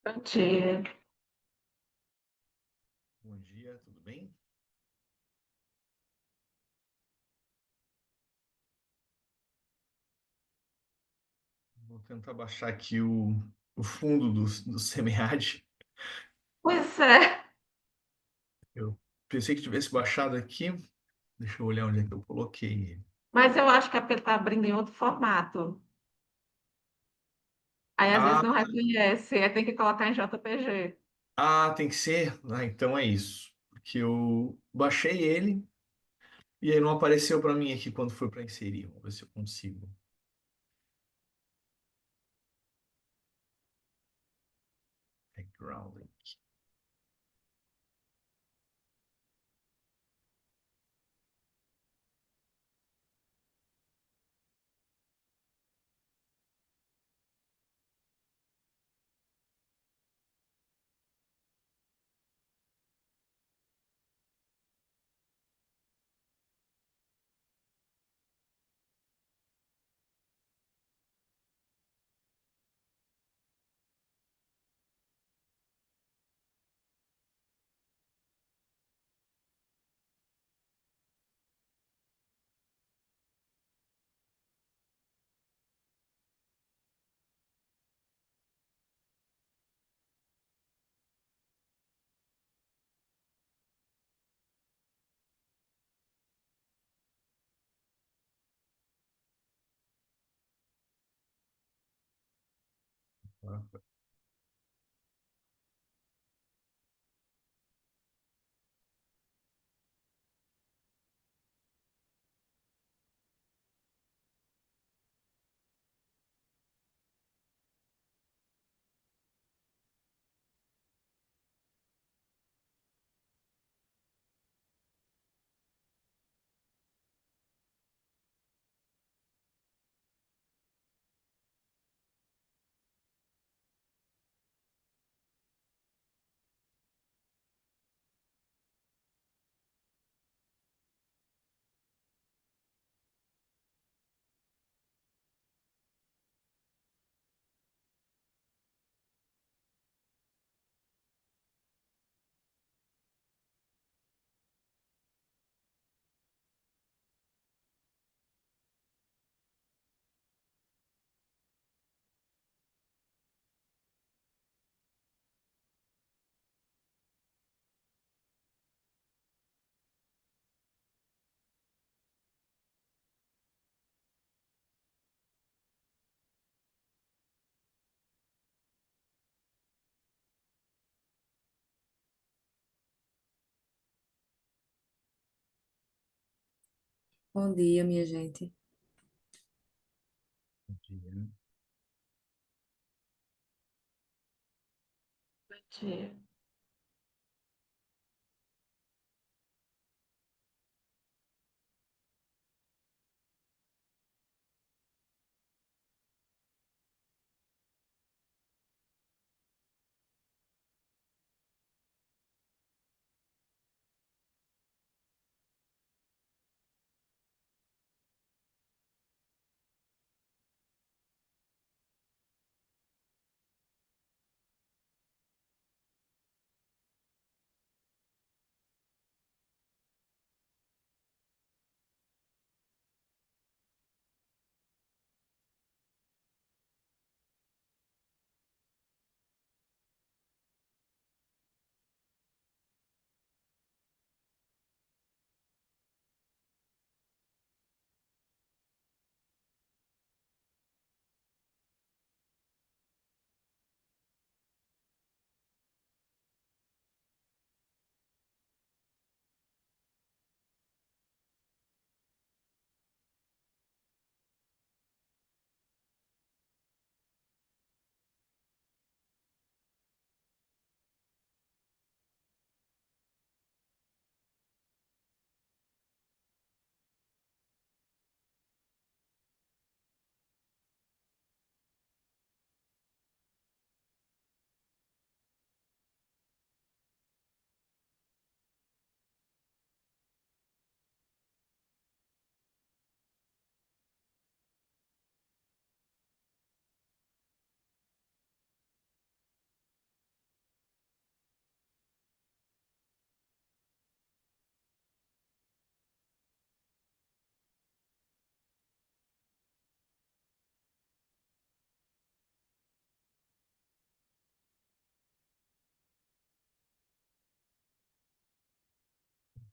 Bom dia. Bom dia, tudo bem? Vou tentar baixar aqui o fundo do SEMEAD. Pois é, Eu pensei que tivesse baixado aqui. Deixa eu olhar onde é que eu coloquei ele. mas eu acho que é porque ele está abrindo em outro formato. Aí às vezes Ah, não reconhece, aí tem que colocar em JPG. tem que ser? Ah, então é isso. Porque eu baixei ele e aí não apareceu para mim aqui quando foi para inserir. Vamos ver se eu consigo. Background. Bom dia, minha gente. Bom dia.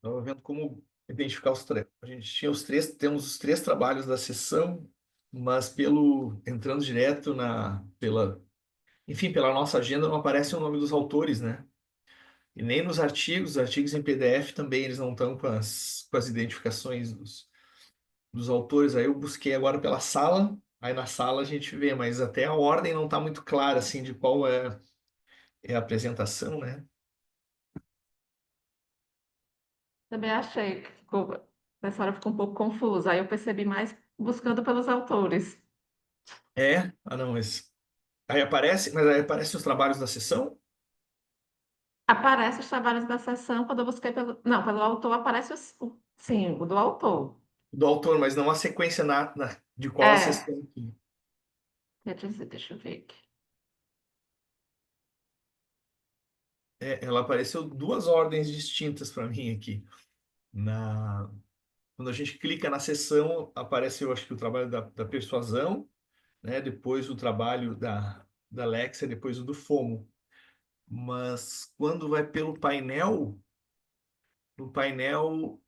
Estava vendo como identificar os três. A gente tinha os três, temos os três trabalhos da sessão, mas entrando direto enfim, pela nossa agenda não aparece o nome dos autores, né? E nem nos artigos, os artigos em PDF também eles não estão com as identificações dos autores. Aí eu busquei agora pela sala, aí na sala a gente vê, mas até a ordem não está muito clara, assim, de qual é a apresentação, né? Também achei que a história ficou um pouco confusa. Aí eu percebi mais buscando pelos autores. Ah não, mas aí aparece os trabalhos da sessão, Aparece os trabalhos da sessão quando eu busquei pelo. Não, pelo autor aparece sim, o do autor. do autor, mas não a sequência de qual a É, sessão aqui. quer dizer, deixa eu ver aqui. Ela apareceu duas ordens distintas para mim aqui. Na, Quando a gente clica na sessão, aparece, eu acho que o trabalho da persuasão, né? Depois o trabalho da Alexa, depois o do FOMO. Mas quando vai pelo painel, no painel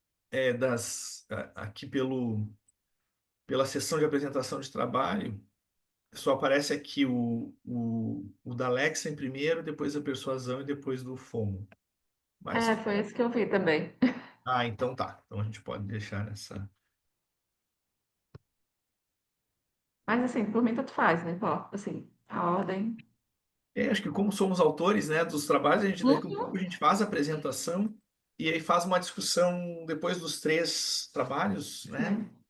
aqui pela sessão de apresentação de trabalho, só aparece aqui o da Alexa em primeiro, depois a persuasão e depois do FOMO. Mas, É, foi esse que eu vi também. então tá. Então a gente pode deixar nessa. Mas assim, por mim tanto faz, não importa. Assim, a ordem. Acho que como somos autores, né, dos trabalhos, daqui a um pouco Uhum. a gente faz a apresentação e aí faz uma discussão depois dos três trabalhos, né? Sim.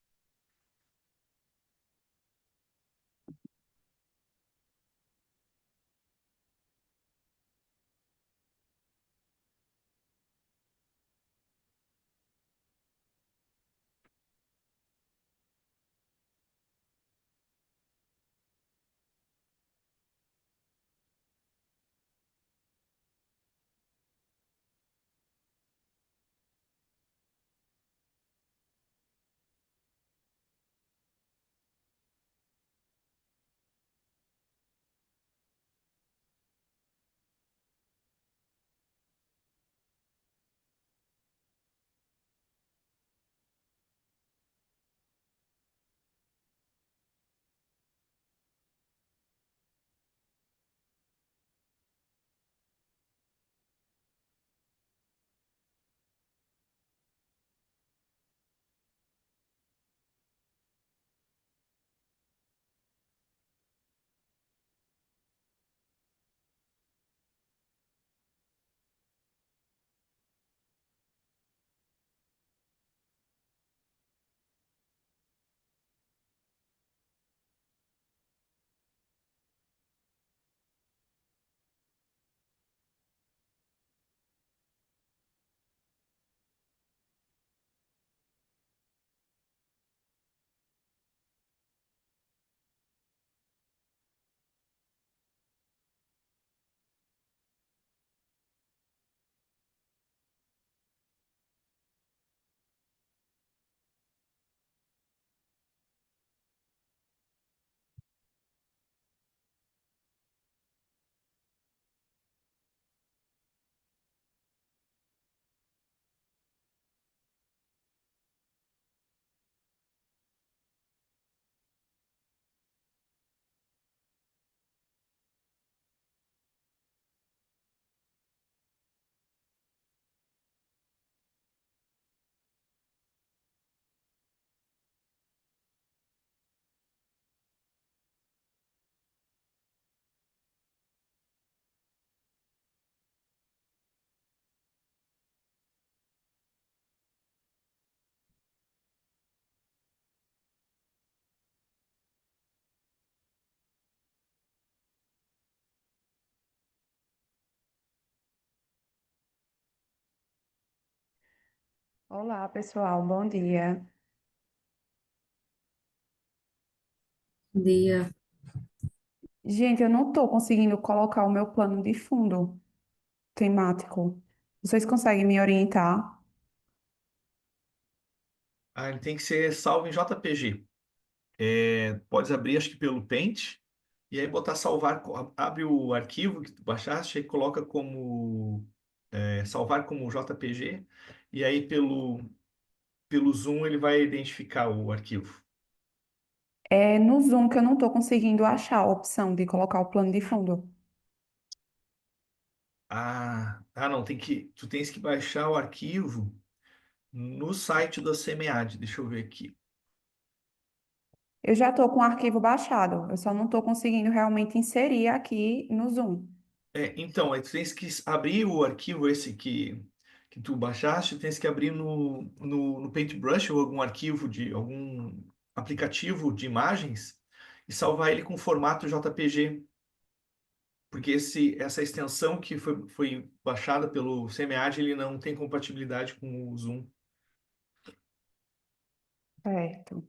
Olá, pessoal, bom dia. Bom dia. Gente, eu não estou conseguindo colocar o meu plano de fundo temático. Vocês conseguem me orientar? Ele tem que ser salvo em JPG. Pode abrir, acho que pelo Paint, e aí botar salvar, abre o arquivo que tu baixaste e coloca como salvar como JPG, e aí pelo Zoom ele vai identificar o arquivo. É no Zoom que eu não estou conseguindo achar a opção de colocar o plano de fundo. Não, tu tens que baixar o arquivo no site da SEMEAD. Deixa eu ver aqui. Eu já estou com o arquivo baixado, eu só não estou conseguindo realmente inserir aqui no Zoom. Então, aí tu tens que abrir o arquivo esse que tu baixaste, tu tens que abrir no Paintbrush ou algum arquivo de algum aplicativo de imagens e salvar ele com formato JPG, porque essa extensão que foi baixada pelo SEMEAD, ele não tem compatibilidade com o Zoom. Certo.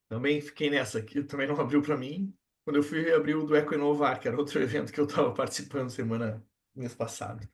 Também fiquei nessa aqui, também não abriu para mim. Quando eu fui abrir o do Eco Inovar, que era outro evento que eu estava participando mês passado.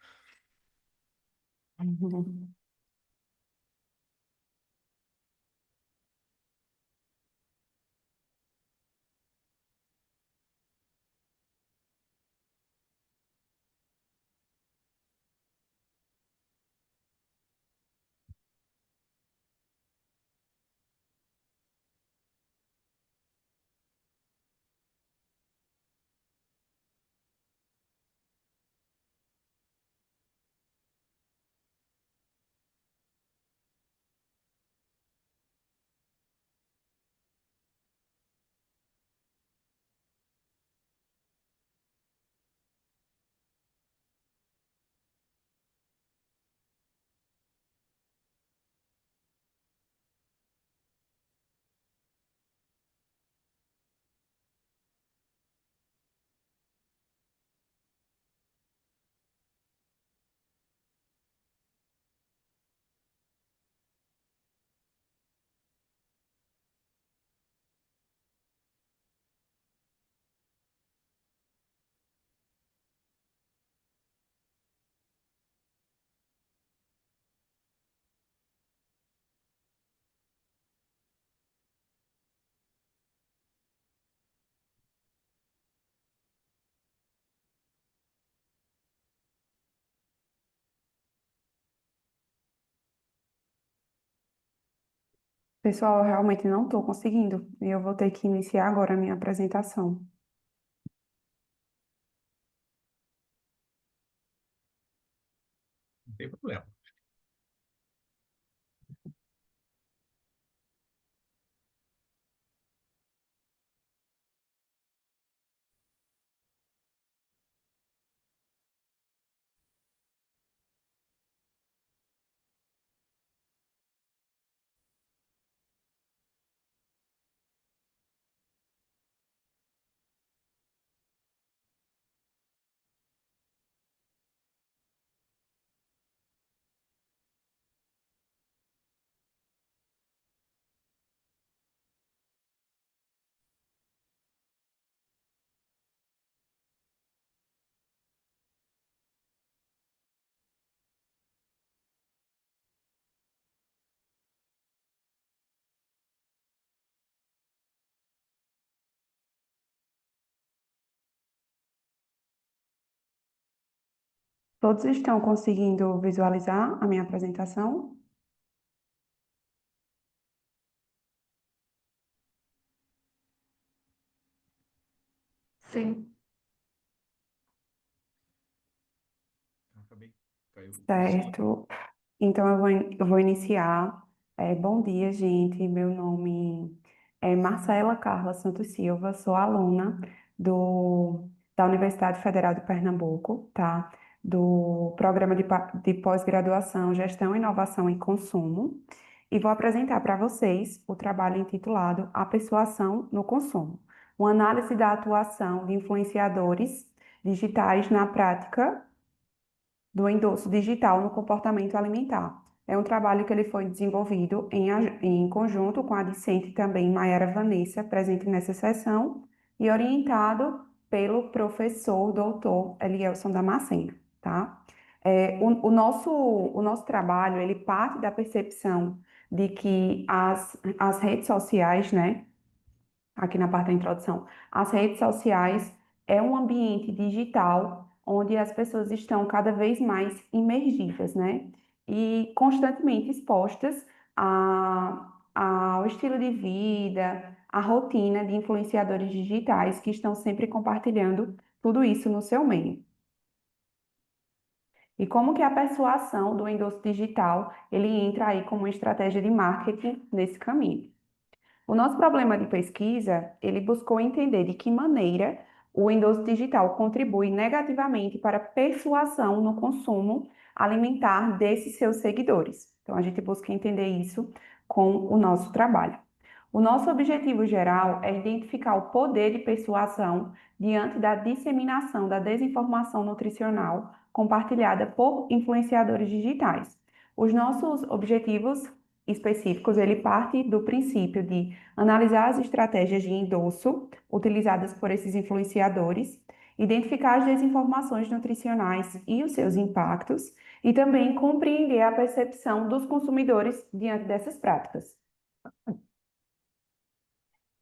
Pessoal, eu realmente não estou conseguindo e eu vou ter que iniciar agora a minha apresentação. Não tem problema. Todos estão conseguindo visualizar a minha apresentação? Sim. Acabei. Caiu o som. Certo. Então, eu vou iniciar. Bom dia, gente. Meu nome é Marcela Carla Santos Silva, sou aluna da Universidade Federal de Pernambuco, tá? Do programa de pós-graduação Gestão, Inovação e Consumo. E vou apresentar para vocês o trabalho intitulado A Persuasão no Consumo, uma análise da atuação de influenciadores digitais na prática do endosso digital no comportamento alimentar. É um trabalho que ele foi desenvolvido em conjunto com a discente também Maiara Vanessa, presente nessa sessão, e orientado pelo professor doutor Elielson Damasceno, tá? O nosso trabalho, ele parte da percepção de que as redes sociais, né, aqui na parte da introdução, as redes sociais é um ambiente digital onde as pessoas estão cada vez mais imergidas, né? E constantemente expostas ao estilo de vida, à rotina de influenciadores digitais que estão sempre compartilhando tudo isso no seu meio. E como que a persuasão do endosso digital, ele entra aí como uma estratégia de marketing nesse caminho? O nosso problema de pesquisa, ele buscou entender de que maneira o endosso digital contribui negativamente para a persuasão no consumo alimentar desses seus seguidores. Então, a gente busca entender isso com o nosso trabalho. O nosso objetivo geral é identificar o poder de persuasão diante da disseminação da desinformação nutricional compartilhada por influenciadores digitais. Os nossos objetivos específicos, ele parte do princípio de analisar as estratégias de endosso utilizadas por esses influenciadores, identificar as desinformações nutricionais e os seus impactos, e também compreender a percepção dos consumidores diante dessas práticas.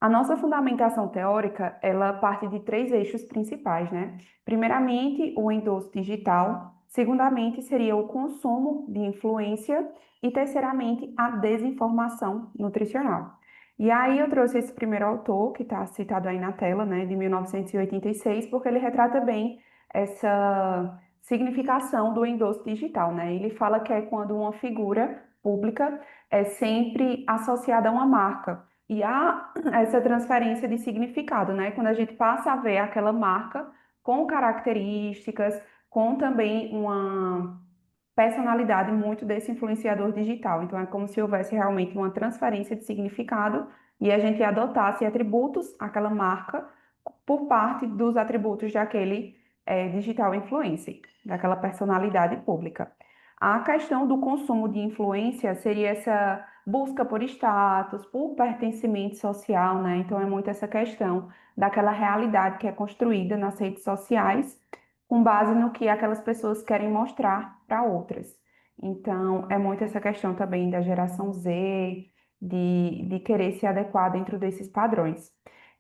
A nossa fundamentação teórica, ela parte de três eixos principais, né? Primeiramente, o endosso digital. Segundamente, seria o consumo de influência. E terceiramente, a desinformação nutricional. E aí eu trouxe esse primeiro autor, que está citado aí na tela, né, de 1986, porque ele retrata bem essa significação do endosso digital, né? Ele fala que é quando uma figura pública é sempre associada a uma marca. E há essa transferência de significado, né? Quando a gente passa a ver aquela marca com características, com também uma personalidade muito desse influenciador digital. Então, é como se houvesse realmente uma transferência de significado e a gente adotasse atributos àquela marca por parte dos atributos daquele digital influencer, daquela personalidade pública. A questão do consumo de influência seria essa busca por status, por pertencimento social, né? Então, é muito essa questão daquela realidade que é construída nas redes sociais com base no que aquelas pessoas querem mostrar para outras. Então, é muito essa questão também da geração Z, de querer se adequar dentro desses padrões.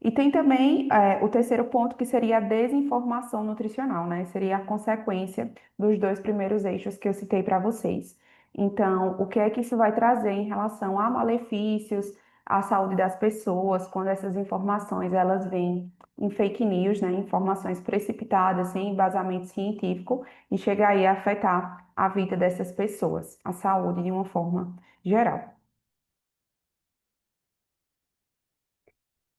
E tem também o terceiro ponto, que seria a desinformação nutricional, né? Seria a consequência dos dois primeiros eixos que eu citei para vocês. Então, o que é que isso vai trazer em relação a malefícios à saúde das pessoas, quando essas informações elas vêm em fake news, né? Informações precipitadas, sem embasamento científico, e chega aí a afetar a vida dessas pessoas, a saúde de uma forma geral.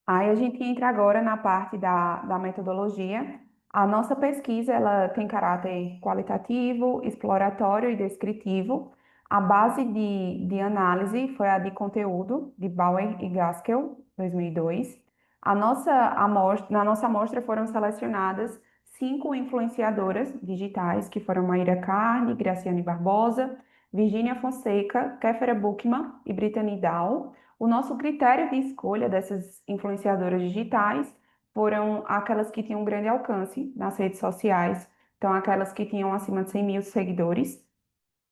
Aí a gente entra agora na parte da metodologia. A nossa pesquisa, ela tem caráter qualitativo, exploratório e descritivo. A base de análise foi a de conteúdo, de Bauer e Gaskell, 2002. Na nossa amostra foram selecionadas 5 influenciadoras digitais, que foram Maíra Carne, Graciane Barbosa, Virgínia Fonseca, Kéfera Buchmann e Brittany Dow. O nosso critério de escolha dessas influenciadoras digitais foram aquelas que tinham grande alcance nas redes sociais, então aquelas que tinham acima de 100 mil seguidores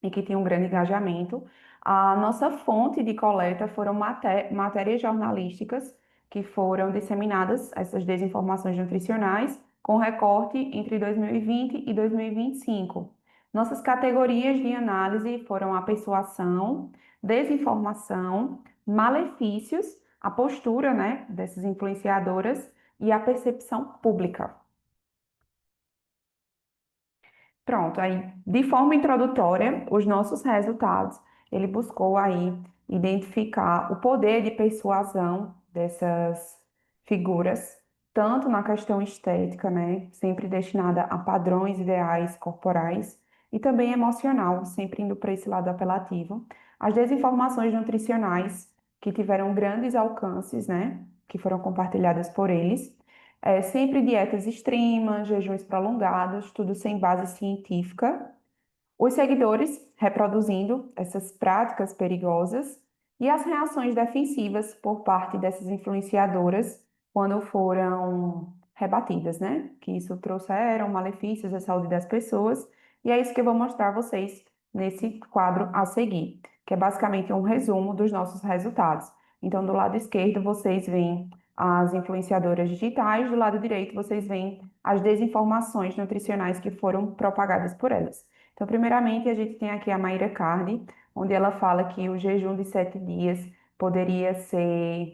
e que tinham um grande engajamento. A nossa fonte de coleta foram matérias jornalísticas que foram disseminadas, essas desinformações nutricionais, com recorte entre 2020 e 2025. Nossas categorias de análise foram a persuasão, desinformação, malefícios, a postura, né, dessas influenciadoras e a percepção pública. Pronto, aí, de forma introdutória, os nossos resultados, ele buscou aí identificar o poder de persuasão dessas figuras, tanto na questão estética, né, sempre destinada a padrões ideais corporais, e também emocional, sempre indo para esse lado apelativo. As desinformações nutricionais, que tiveram grandes alcances, né, que foram compartilhadas por eles, sempre dietas extremas, jejuns prolongados, tudo sem base científica. Os seguidores reproduzindo essas práticas perigosas e as reações defensivas por parte dessas influenciadoras quando foram rebatidas, né? Que isso trouxeram malefícios à saúde das pessoas. E é isso que eu vou mostrar a vocês nesse quadro a seguir, que é basicamente um resumo dos nossos resultados. Então, do lado esquerdo, vocês veem as influenciadoras digitais, do lado direito vocês veem as desinformações nutricionais que foram propagadas por elas. Então, primeiramente, a gente tem aqui a Mayra Cardi, onde ela fala que o jejum de 7 dias poderia ser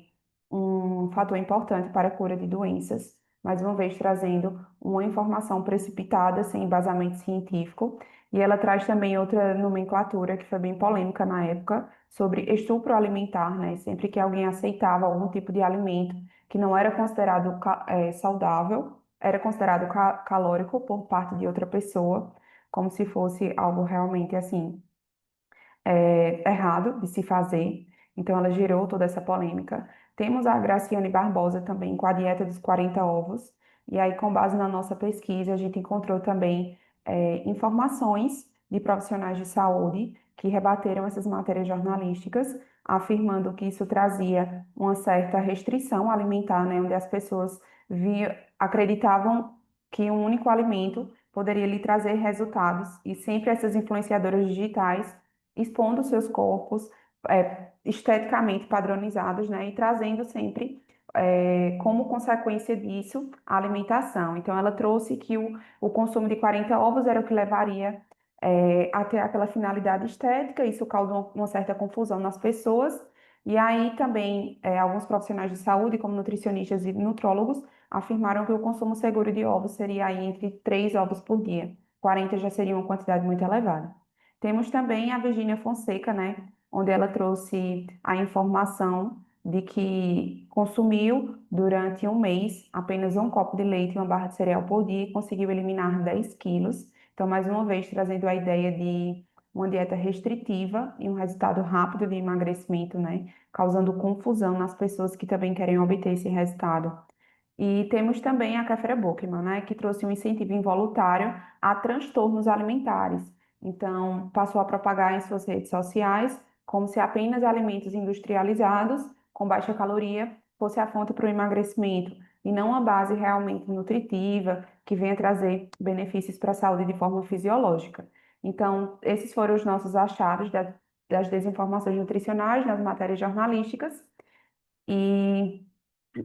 um fator importante para a cura de doenças, mais uma vez trazendo uma informação precipitada, sem embasamento científico. E ela traz também outra nomenclatura que foi bem polêmica na época, sobre estupro alimentar, né? Sempre que alguém aceitava algum tipo de alimento que não era considerado saudável, era considerado calórico por parte de outra pessoa, como se fosse algo realmente assim errado de se fazer. Então, ela gerou toda essa polêmica. Temos a Graciane Barbosa também com a dieta dos 40 ovos. E aí, com base na nossa pesquisa, a gente encontrou também informações de profissionais de saúde que rebateram essas matérias jornalísticas, afirmando que isso trazia uma certa restrição alimentar, né, onde as pessoas acreditavam que um único alimento poderia lhe trazer resultados. E sempre essas influenciadoras digitais expondo seus corpos esteticamente padronizados, né, e trazendo sempre como consequência disso a alimentação. Então, ela trouxe que o consumo de 40 ovos era o que levaria até aquela finalidade estética, isso causou uma certa confusão nas pessoas. E aí também alguns profissionais de saúde, como nutricionistas e nutrólogos, afirmaram que o consumo seguro de ovos seria aí entre 3 ovos por dia. 40 já seria uma quantidade muito elevada. Temos também a Virgínia Fonseca, né, onde ela trouxe a informação de que consumiu durante um mês apenas um copo de leite e uma barra de cereal por dia e conseguiu eliminar 10 quilos. Então, mais uma vez, trazendo a ideia de uma dieta restritiva e um resultado rápido de emagrecimento, né, causando confusão nas pessoas que também querem obter esse resultado. E temos também a Kéfera Bookman, né, que trouxe um incentivo involuntário a transtornos alimentares. Então, passou a propagar em suas redes sociais como se apenas alimentos industrializados, com baixa caloria, fosse a fonte para o emagrecimento, e não a base realmente nutritiva, que venha trazer benefícios para a saúde de forma fisiológica. Então, esses foram os nossos achados das desinformações nutricionais nas matérias jornalísticas. E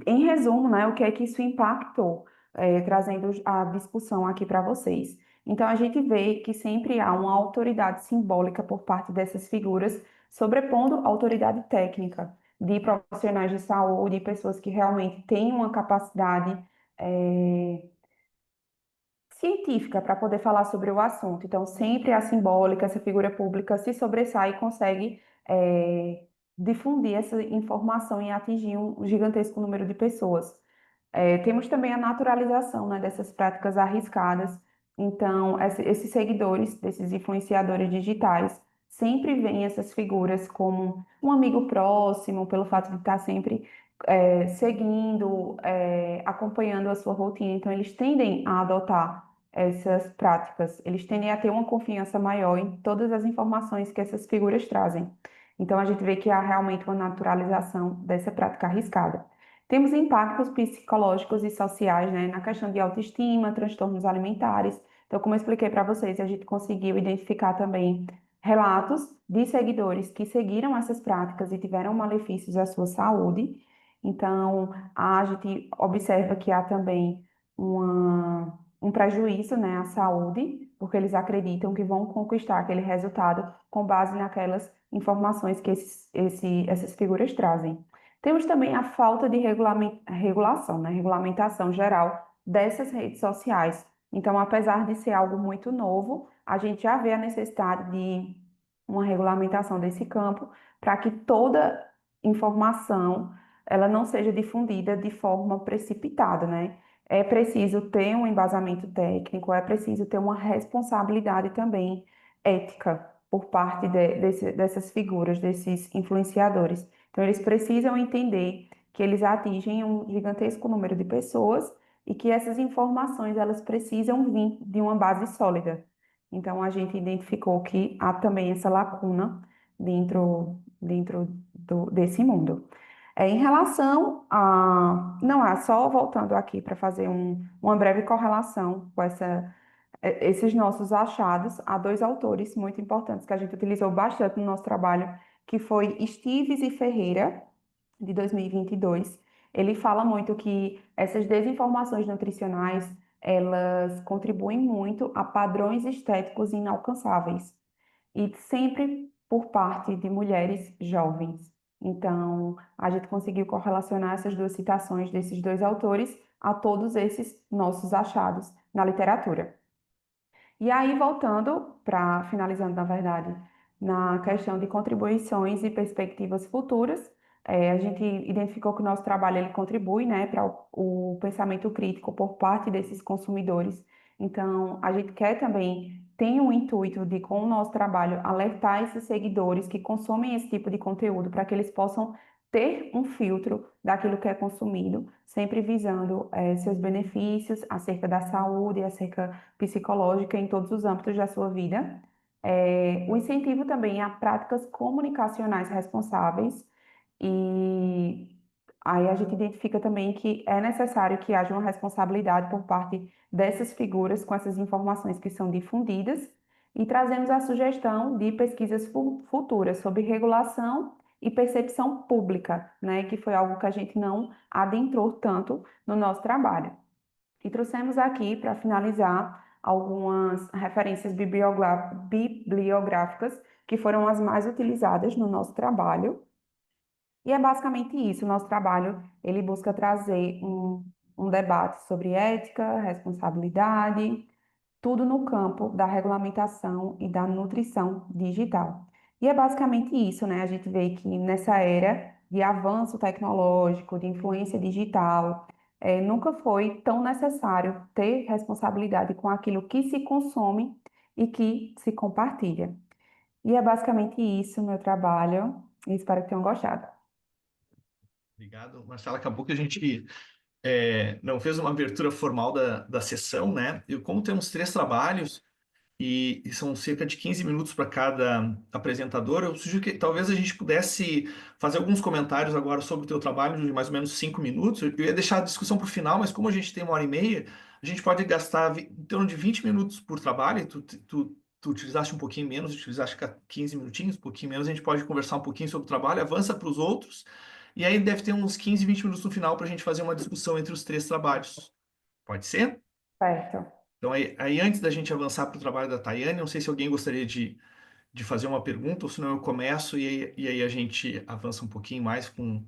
em resumo, né, o que é que isso impactou, trazendo a discussão aqui para vocês. Então, a gente vê que sempre há uma autoridade simbólica por parte dessas figuras, sobrepondo a autoridade técnica de profissionais de saúde, pessoas que realmente têm uma capacidade, científica para poder falar sobre o assunto. Então, sempre a simbólica, essa figura pública se sobressai e consegue difundir essa informação e atingir um gigantesco número de pessoas. Temos também a naturalização, né, dessas práticas arriscadas. Então, esses seguidores, desses influenciadores digitais, sempre veem essas figuras como um amigo próximo, pelo fato de estar sempre seguindo, acompanhando a sua rotina. Então, eles tendem a adotar essas práticas, eles tendem a ter uma confiança maior em todas as informações que essas figuras trazem. Então, a gente vê que há realmente uma naturalização dessa prática arriscada. Temos impactos psicológicos e sociais, né, na questão de autoestima, transtornos alimentares. Então, como eu expliquei para vocês, a gente conseguiu identificar também relatos de seguidores que seguiram essas práticas e tiveram malefícios à sua saúde. Então, a gente observa que há também um prejuízo, né, à saúde, porque eles acreditam que vão conquistar aquele resultado com base naquelas informações que essas figuras trazem. Temos também a falta de regulação, né, regulamentação geral dessas redes sociais. Então, apesar de ser algo muito novo, a gente já vê a necessidade de uma regulamentação desse campo para que toda informação ela não seja difundida de forma precipitada, né? É preciso ter um embasamento técnico, é preciso ter uma responsabilidade também ética por parte dessas figuras, desses influenciadores. Então, eles precisam entender que eles atingem um gigantesco número de pessoas e que essas informações elas precisam vir de uma base sólida. Então, a gente identificou que há também essa lacuna dentro desse mundo. Em relação a. Não, só voltando aqui para fazer uma breve correlação com esses nossos achados, há dois autores muito importantes que a gente utilizou bastante no nosso trabalho, que foi Estives e Ferreira, de 2022. ele fala muito que essas desinformações nutricionais, elas contribuem muito a padrões estéticos inalcançáveis e sempre por parte de mulheres jovens. Então, a gente conseguiu correlacionar essas duas citações desses dois autores a todos esses nossos achados na literatura. E aí, voltando para, finalizando, na verdade, na questão de contribuições e perspectivas futuras, a gente identificou que o nosso trabalho ele contribui, né, para o pensamento crítico por parte desses consumidores. Então, a gente quer também, tem o intuito de, com o nosso trabalho, alertar esses seguidores que consomem esse tipo de conteúdo para que eles possam ter um filtro daquilo que é consumido, sempre visando seus benefícios acerca da saúde, acerca psicológica em todos os âmbitos da sua vida. O incentivo também a práticas comunicacionais responsáveis e aí a gente identifica também que é necessário que haja uma responsabilidade por parte dessas figuras com essas informações que são difundidas e trazemos a sugestão de pesquisas futuras sobre regulação e percepção pública, né, que foi algo que a gente não adentrou tanto no nosso trabalho. E trouxemos aqui, para finalizar, algumas referências bibliográficas que foram as mais utilizadas no nosso trabalho. E é basicamente isso. O nosso trabalho, ele busca trazer um debate sobre ética, responsabilidade, tudo no campo da regulamentação e da nutrição digital. E é basicamente isso, né? A gente vê que nessa era de avanço tecnológico, de influência digital, nunca foi tão necessário ter responsabilidade com aquilo que se consome e que se compartilha. E é basicamente isso, meu trabalho, e espero que tenham gostado. Obrigado, Marcelo. Acabou que a gente não fez uma abertura formal da sessão, né? E como temos três trabalhos, e são cerca de 15 minutos para cada apresentador, eu sugiro que talvez a gente pudesse fazer alguns comentários agora sobre o teu trabalho de mais ou menos 5 minutos. Eu ia deixar a discussão para o final, mas como a gente tem 1h30, a gente pode gastar em torno de 20 minutos por trabalho. Tu utilizaste um pouquinho menos, utilizaste 15 minutinhos, um pouquinho menos, a gente pode conversar um pouquinho sobre o trabalho, avança para os outros, e aí deve ter uns 15, 20 minutos no final para a gente fazer uma discussão entre os três trabalhos. Pode ser? Certo. Então, aí antes da gente avançar para o trabalho da Tayane, não sei se alguém gostaria de fazer uma pergunta, ou senão eu começo e aí a gente avança um pouquinho mais com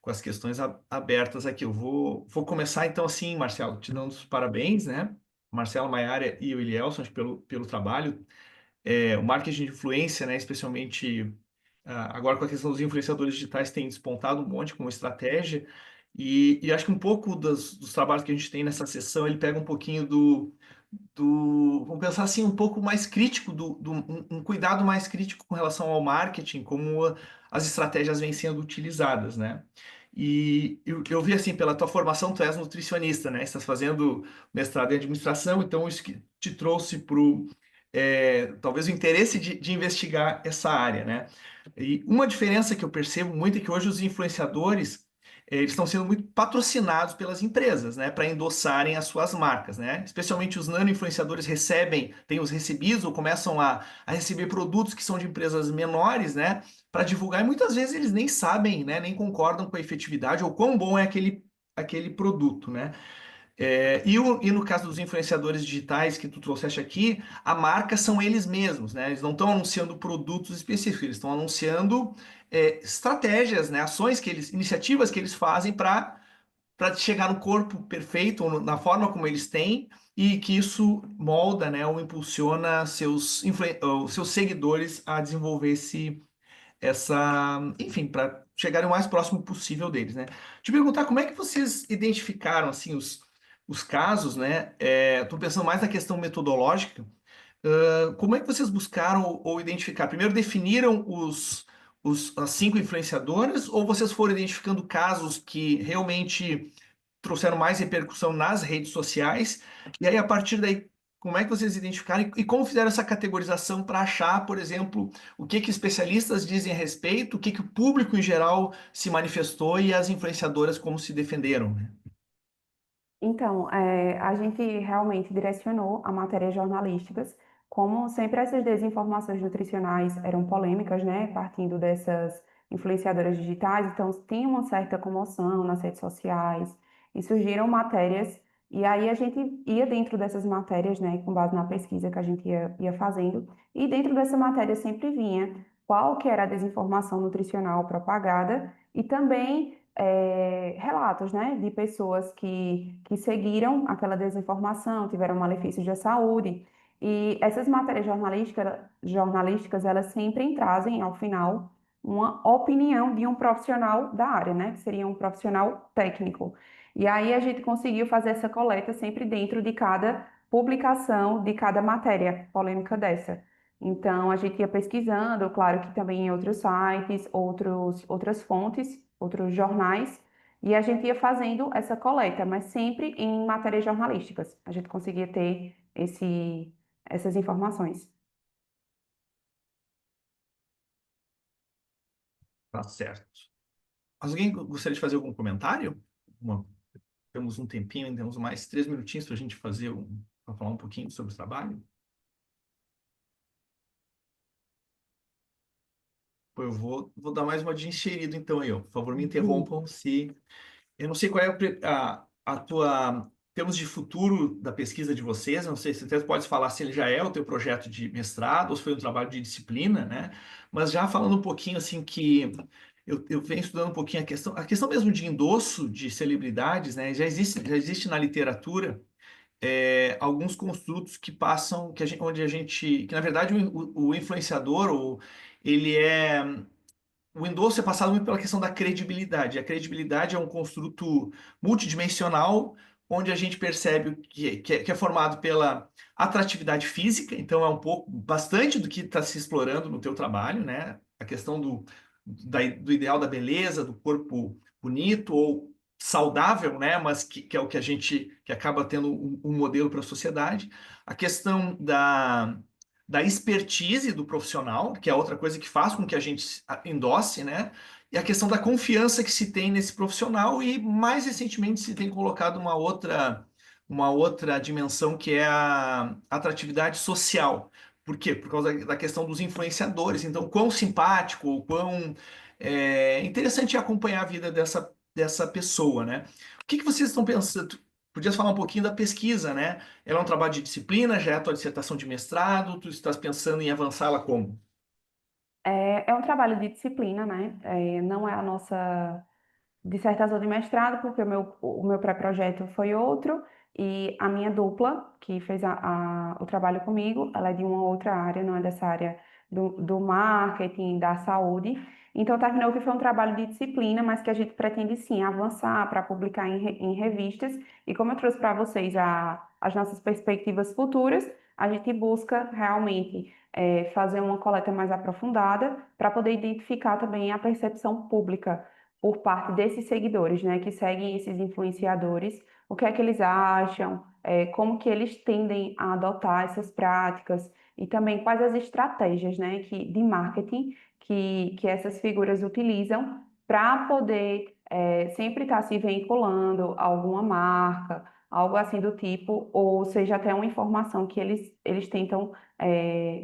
as questões abertas aqui. Eu vou começar então assim, Marcelo, te dando os parabéns, né? Marcelo Maiara e o Elielson pelo trabalho. O marketing de influência, né, especialmente agora com a questão dos influenciadores digitais, tem despontado um monte como estratégia. E acho que um pouco dos trabalhos que a gente tem nessa sessão, ele pega um pouquinho vamos pensar assim, um pouco mais crítico, um cuidado mais crítico com relação ao marketing, como as estratégias vêm sendo utilizadas, né? E eu vi assim, pela tua formação, tu és nutricionista, né? Estás fazendo mestrado em administração, então isso que te trouxe para talvez o interesse de investigar essa área, né? E uma diferença que eu percebo muito é que hoje os influenciadores eles estão sendo muito patrocinados pelas empresas, né, para endossarem as suas marcas, né? Especialmente os nano-influenciadores têm os recebidos ou começam a receber produtos que são de empresas menores, né, para divulgar, e muitas vezes eles nem sabem, né, nem concordam com a efetividade ou quão bom é aquele produto, né? E no caso dos influenciadores digitais que tu trouxeste aqui, a marca são eles mesmos, né? Eles não estão anunciando produtos específicos, eles estão anunciando estratégias, né? Iniciativas que eles fazem para chegar no corpo perfeito, ou na forma como eles têm, e que isso molda, né? Ou impulsiona os seus seguidores a desenvolver enfim, para chegarem o mais próximo possível deles, né? Te perguntar como é que vocês identificaram assim os casos, né? Estou pensando mais na questão metodológica. Como é que vocês buscaram ou identificaram? Primeiro definiram as 5 influenciadoras ou vocês foram identificando casos que realmente trouxeram mais repercussão nas redes sociais? E aí, a partir daí, como é que vocês identificaram e como fizeram essa categorização para achar, por exemplo, o que especialistas dizem a respeito, o que o público em geral se manifestou e as influenciadoras como se defenderam, né? Então, a gente realmente direcionou a matérias jornalísticas, como sempre essas desinformações nutricionais eram polêmicas, né, partindo influenciadoras digitais, então tem uma certa comoção nas redes sociais, e surgiram matérias, e aí a gente ia dentro dessas matérias, né, com base na pesquisa que a gente ia fazendo, e dentro dessa matéria sempre vinha qual que era a desinformação nutricional propagada, e também relatos, né, de pessoas que seguiram aquela desinformação, tiveram malefícios à saúde, e essas matérias jornalísticas, elas sempre trazem, ao final, uma opinião de um profissional da área, né? Que seria um profissional técnico. E aí a gente conseguiu fazer essa coleta sempre dentro de cada publicação, de cada matéria polêmica dessa. Então, a gente ia pesquisando, claro que também em outros sites, outras fontes, outros jornais, e a gente ia fazendo essa coleta, mas sempre em matérias jornalísticas. A gente conseguia ter essas informações. Tá certo. Alguém gostaria de fazer algum comentário? Temos um tempinho, temos mais 3 minutinhos para a gente para falar um pouquinho sobre o trabalho. Pô, eu vou dar mais uma de enxerido então aí, ó. Por favor, me interrompam se... Eu não sei qual é a tua... Em termos de futuro da pesquisa de vocês, eu não sei se você pode falar se ele já é o teu projeto de mestrado ou se foi um trabalho de disciplina, né? Mas já falando um pouquinho assim que eu venho estudando um pouquinho a questão mesmo de endosso de celebridades, né? Já existe na literatura alguns construtos que passam, que na verdade o influenciador, ele é o endosso é passado muito pela questão da credibilidade. A credibilidade é um construto multidimensional, onde a gente percebe que é formado pela atratividade física, então é um pouco, bastante do que está se explorando no teu trabalho, né? A questão do ideal da beleza, do corpo bonito ou saudável, né? Mas que é o que a gente, que acaba tendo um modelo para a sociedade. A questão da expertise do profissional, que é outra coisa que faz com que a gente endosse, né? E a questão da confiança que se tem nesse profissional e mais recentemente se tem colocado uma outra dimensão que é a atratividade social. Por quê? Por causa da questão dos influenciadores. Então, quão simpático, ou quão interessante é acompanhar a vida dessa pessoa, né? O que vocês estão pensando? Podias falar um pouquinho da pesquisa, né? Ela é um trabalho de disciplina, já é a tua dissertação de mestrado, tu estás pensando em avançá-la como? É um trabalho de disciplina, né? Não é a nossa dissertação de mestrado, porque o meu pré-projeto foi outro, e a minha dupla, que fez o trabalho comigo, ela é de uma outra área, não é dessa área do marketing, da saúde. Então, terminou que foi um trabalho de disciplina, mas que a gente pretende sim avançar para publicar em revistas. E como eu trouxe para vocês as nossas perspectivas futuras, a gente busca realmente fazer uma coleta mais aprofundada para poder identificar também a percepção pública por parte desses seguidores, né, que seguem esses influenciadores, o que é que eles acham, como que eles tendem a adotar essas práticas e também quais as estratégias, né, de marketing que essas figuras utilizam para poder sempre estar se vinculando a alguma marca, algo assim do tipo, ou seja, até uma informação que eles tentam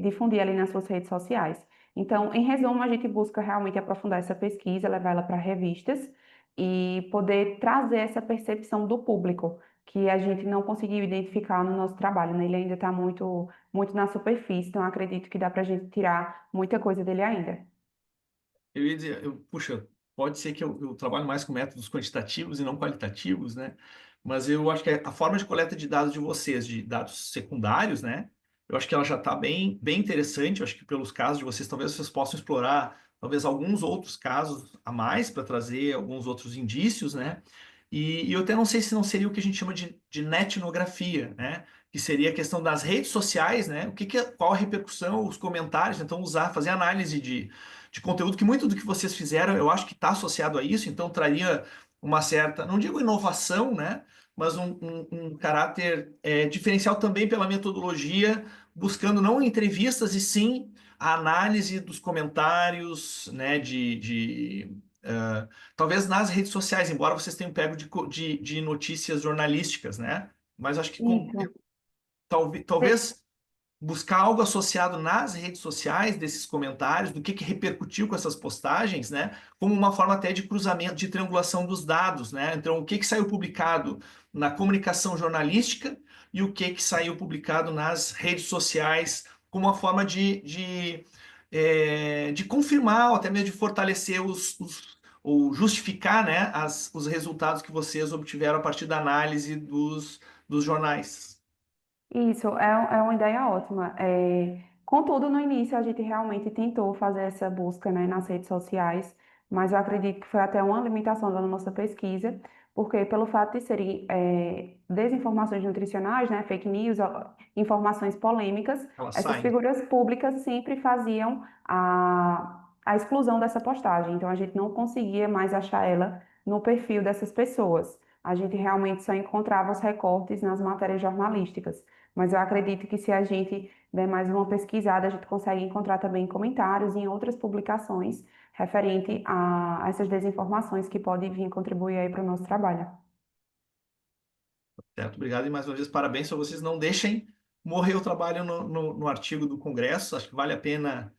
difundir ali nas suas redes sociais. Então, em resumo, a gente busca realmente aprofundar essa pesquisa, levar ela para revistas e poder trazer essa percepção do público, que a gente não conseguiu identificar no nosso trabalho, né? Ele ainda está muito, muito na superfície, então acredito que dá para a gente tirar muita coisa dele ainda. Eu ia dizer, puxa, pode ser que eu trabalho mais com métodos quantitativos e não qualitativos, né? Mas eu acho que a forma de coleta de dados de vocês, de dados secundários, né? Eu acho que ela já está bem, bem interessante. Eu acho que pelos casos de vocês, talvez vocês possam explorar talvez alguns outros casos a mais para trazer alguns outros indícios, né? E eu até não sei se não seria o que a gente chama de netnografia, né? Que seria a questão das redes sociais, né? Qual a repercussão, os comentários, então fazer análise de conteúdo, que muito do que vocês fizeram, eu acho que está associado a isso, então traria uma certa, não digo inovação, né? Mas um caráter diferencial também pela metodologia, buscando não entrevistas, e sim a análise dos comentários, né? Talvez nas redes sociais, embora vocês tenham pego de notícias jornalísticas, né? Mas acho que Isso. talvez buscar algo associado nas redes sociais desses comentários, do que repercutiu com essas postagens, né? Como uma forma até de cruzamento, de triangulação dos dados, né? Então, o que saiu publicado na comunicação jornalística e o que saiu publicado nas redes sociais, como uma forma de confirmar, ou até mesmo de fortalecer ou justificar, né, os resultados que vocês obtiveram a partir da análise dos jornais. Isso é uma ideia ótima. Contudo, no início a gente realmente tentou fazer essa busca, né, nas redes sociais, mas eu acredito que foi até uma limitação da nossa pesquisa, porque pelo fato de serem desinformações nutricionais, né, fake news, ó, informações polêmicas, Elas essas saem. figuras públicas sempre faziam a exclusão dessa postagem, então a gente não conseguia mais achar ela no perfil dessas pessoas. A gente realmente só encontrava os recortes nas matérias jornalísticas. Mas eu acredito que se a gente der mais uma pesquisada, a gente consegue encontrar também comentários em outras publicações referente a essas desinformações que podem vir contribuir aí para o nosso trabalho. Certo? Obrigado e mais uma vez parabéns. Só vocês não deixem morrer o trabalho no artigo do Congresso. Acho que vale a pena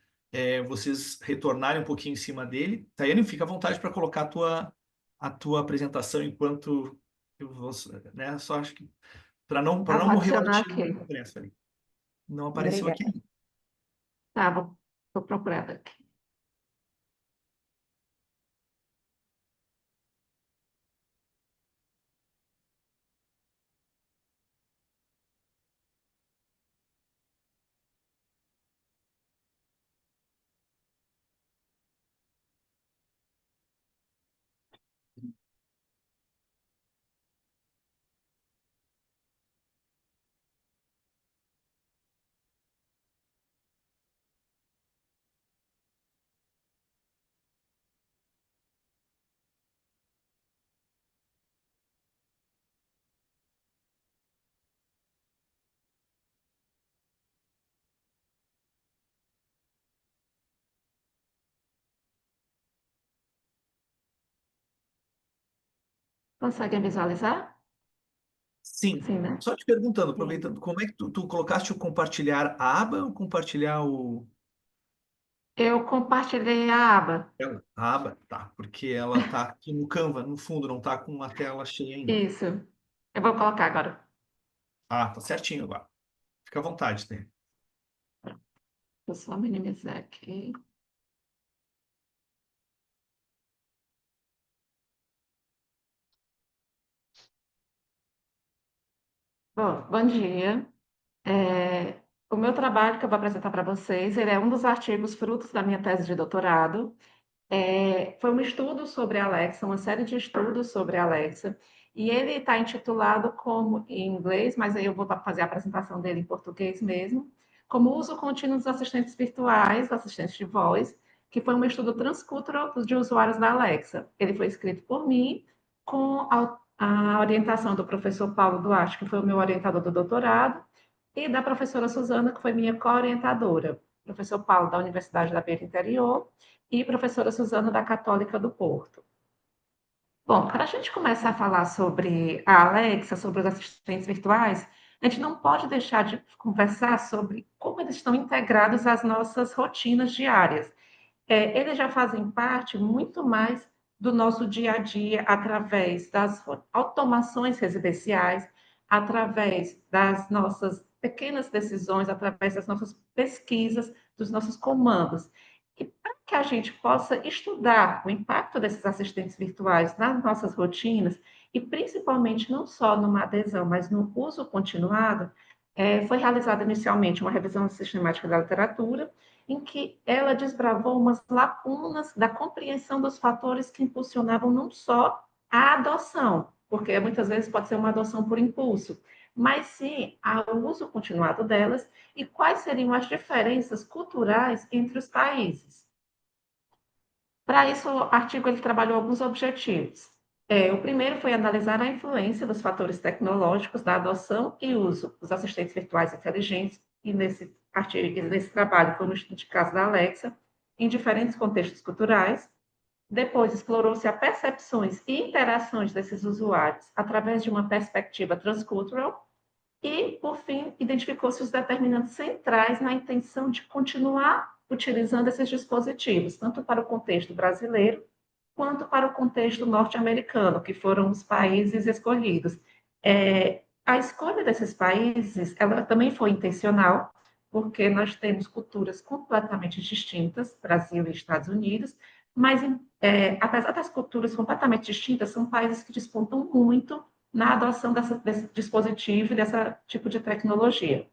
vocês retornarem um pouquinho em cima dele. Tayane, fica à vontade para colocar a tua apresentação enquanto eu vou, né? Só acho que para Ah, não vou morrer o adicionar artigo do aqui. Congresso ali. Não apareceu aqui Obrigada. ainda. Tá, vou procurar aqui. Conseguem visualizar? Sim. Sim, né? Só te perguntando, Sim. aproveitando, como é que tu colocaste o compartilhar a aba ou compartilhar o. Eu compartilhei a aba. A aba, tá, porque ela tá aqui no Canva, no fundo, não tá com a tela cheia ainda. Isso. Eu vou colocar agora. Ah, tá certinho agora. Fica à vontade, né? Vou só minimizar aqui. Bom dia. O meu trabalho que eu vou apresentar para vocês, ele é um dos artigos frutos da minha tese de doutorado. Foi um estudo sobre a Alexa, uma série de estudos sobre a Alexa, e ele está intitulado como em inglês, mas aí eu vou fazer a apresentação dele em português mesmo, como uso contínuo dos assistentes virtuais, assistentes de voz, que foi um estudo transcultural de usuários da Alexa. Ele foi escrito por mim, com a orientação do professor Paulo Duarte, que foi o meu orientador do doutorado, e da professora Suzana, que foi minha co-orientadora. Professor Paulo, da Universidade da Beira Interior, e professora Suzana, da Católica do Porto. Bom, para a gente começar a falar sobre a Alexa, sobre os assistentes virtuais, a gente não pode deixar de conversar sobre como eles estão integrados às nossas rotinas diárias. Eles já fazem parte muito mais do nosso dia a dia através das automações residenciais, através das nossas pequenas decisões, através das nossas pesquisas, dos nossos comandos. E para que a gente possa estudar o impacto desses assistentes virtuais nas nossas rotinas, e principalmente não só numa adesão, mas no uso continuado, foi realizada inicialmente uma revisão sistemática da literatura, em que ela desbravou umas lacunas da compreensão dos fatores que impulsionavam não só a adoção, porque muitas vezes pode ser uma adoção por impulso, mas sim ao uso continuado delas e quais seriam as diferenças culturais entre os países. Para isso, o artigo ele trabalhou alguns objetivos. O primeiro foi analisar a influência dos fatores tecnológicos da adoção e uso dos assistentes virtuais inteligentes, e nesse artigo, nesse trabalho, foi no estudo de caso da Alexa, em diferentes contextos culturais. Depois, explorou-se as percepções e interações desses usuários através de uma perspectiva transcultural. E, por fim, identificou-se os determinantes centrais na intenção de continuar utilizando esses dispositivos, tanto para o contexto brasileiro quanto para o contexto norte-americano, que foram os países escolhidos. A escolha desses países, ela também foi intencional, porque nós temos culturas completamente distintas, Brasil e Estados Unidos, mas, apesar das culturas completamente distintas, são países que despontam muito na adoção desse dispositivo e desse tipo de tecnologia.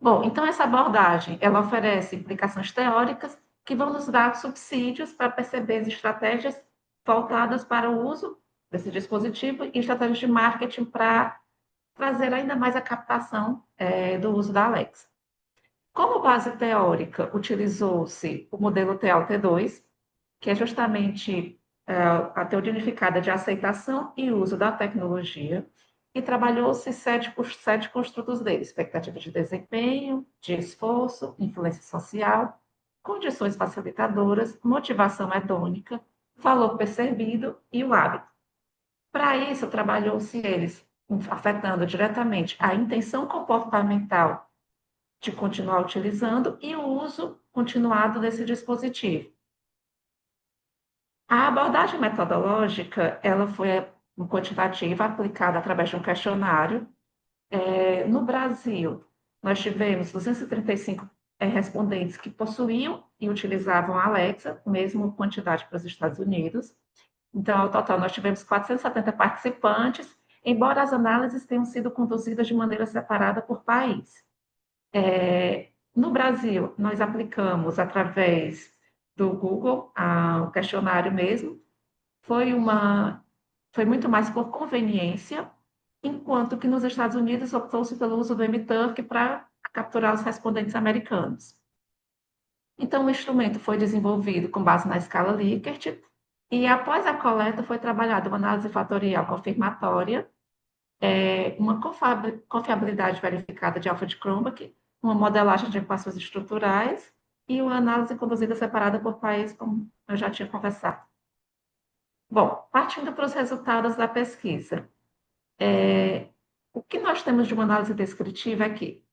Bom, então essa abordagem, ela oferece implicações teóricas que vão nos dar subsídios para perceber as estratégias voltadas para o uso desse dispositivo e estratégias de marketing para trazer ainda mais a captação do uso da Alexa. Como base teórica, utilizou-se o modelo TAL-T2, que é justamente a teoria unificada de aceitação e uso da tecnologia, e trabalhou-se sete construtos dele: expectativa de desempenho, de esforço, influência social, condições facilitadoras, motivação hedônica, valor percebido e o hábito. Para isso, trabalhou-se eles afetando diretamente a intenção comportamental de continuar utilizando e o uso continuado desse dispositivo. A abordagem metodológica, ela foi quantitativa, aplicada através de um questionário. No Brasil, nós tivemos 235 respondentes que possuíam e utilizavam a Alexa, mesma quantidade para os Estados Unidos. Então, ao total, nós tivemos 470 participantes, embora as análises tenham sido conduzidas de maneira separada por país. No Brasil, nós aplicamos através do Google, o questionário mesmo, foi muito mais por conveniência, enquanto que nos Estados Unidos optou-se pelo uso do MTurk para capturar os respondentes americanos. Então, o instrumento foi desenvolvido com base na escala Likert, e após a coleta foi trabalhada uma análise fatorial confirmatória, uma confiabilidade verificada de alfa de Cronbach, uma modelagem de equações estruturais e uma análise conduzida separada por país, como eu já tinha conversado. Bom, partindo para os resultados da pesquisa, o que nós temos de uma análise descritiva é que,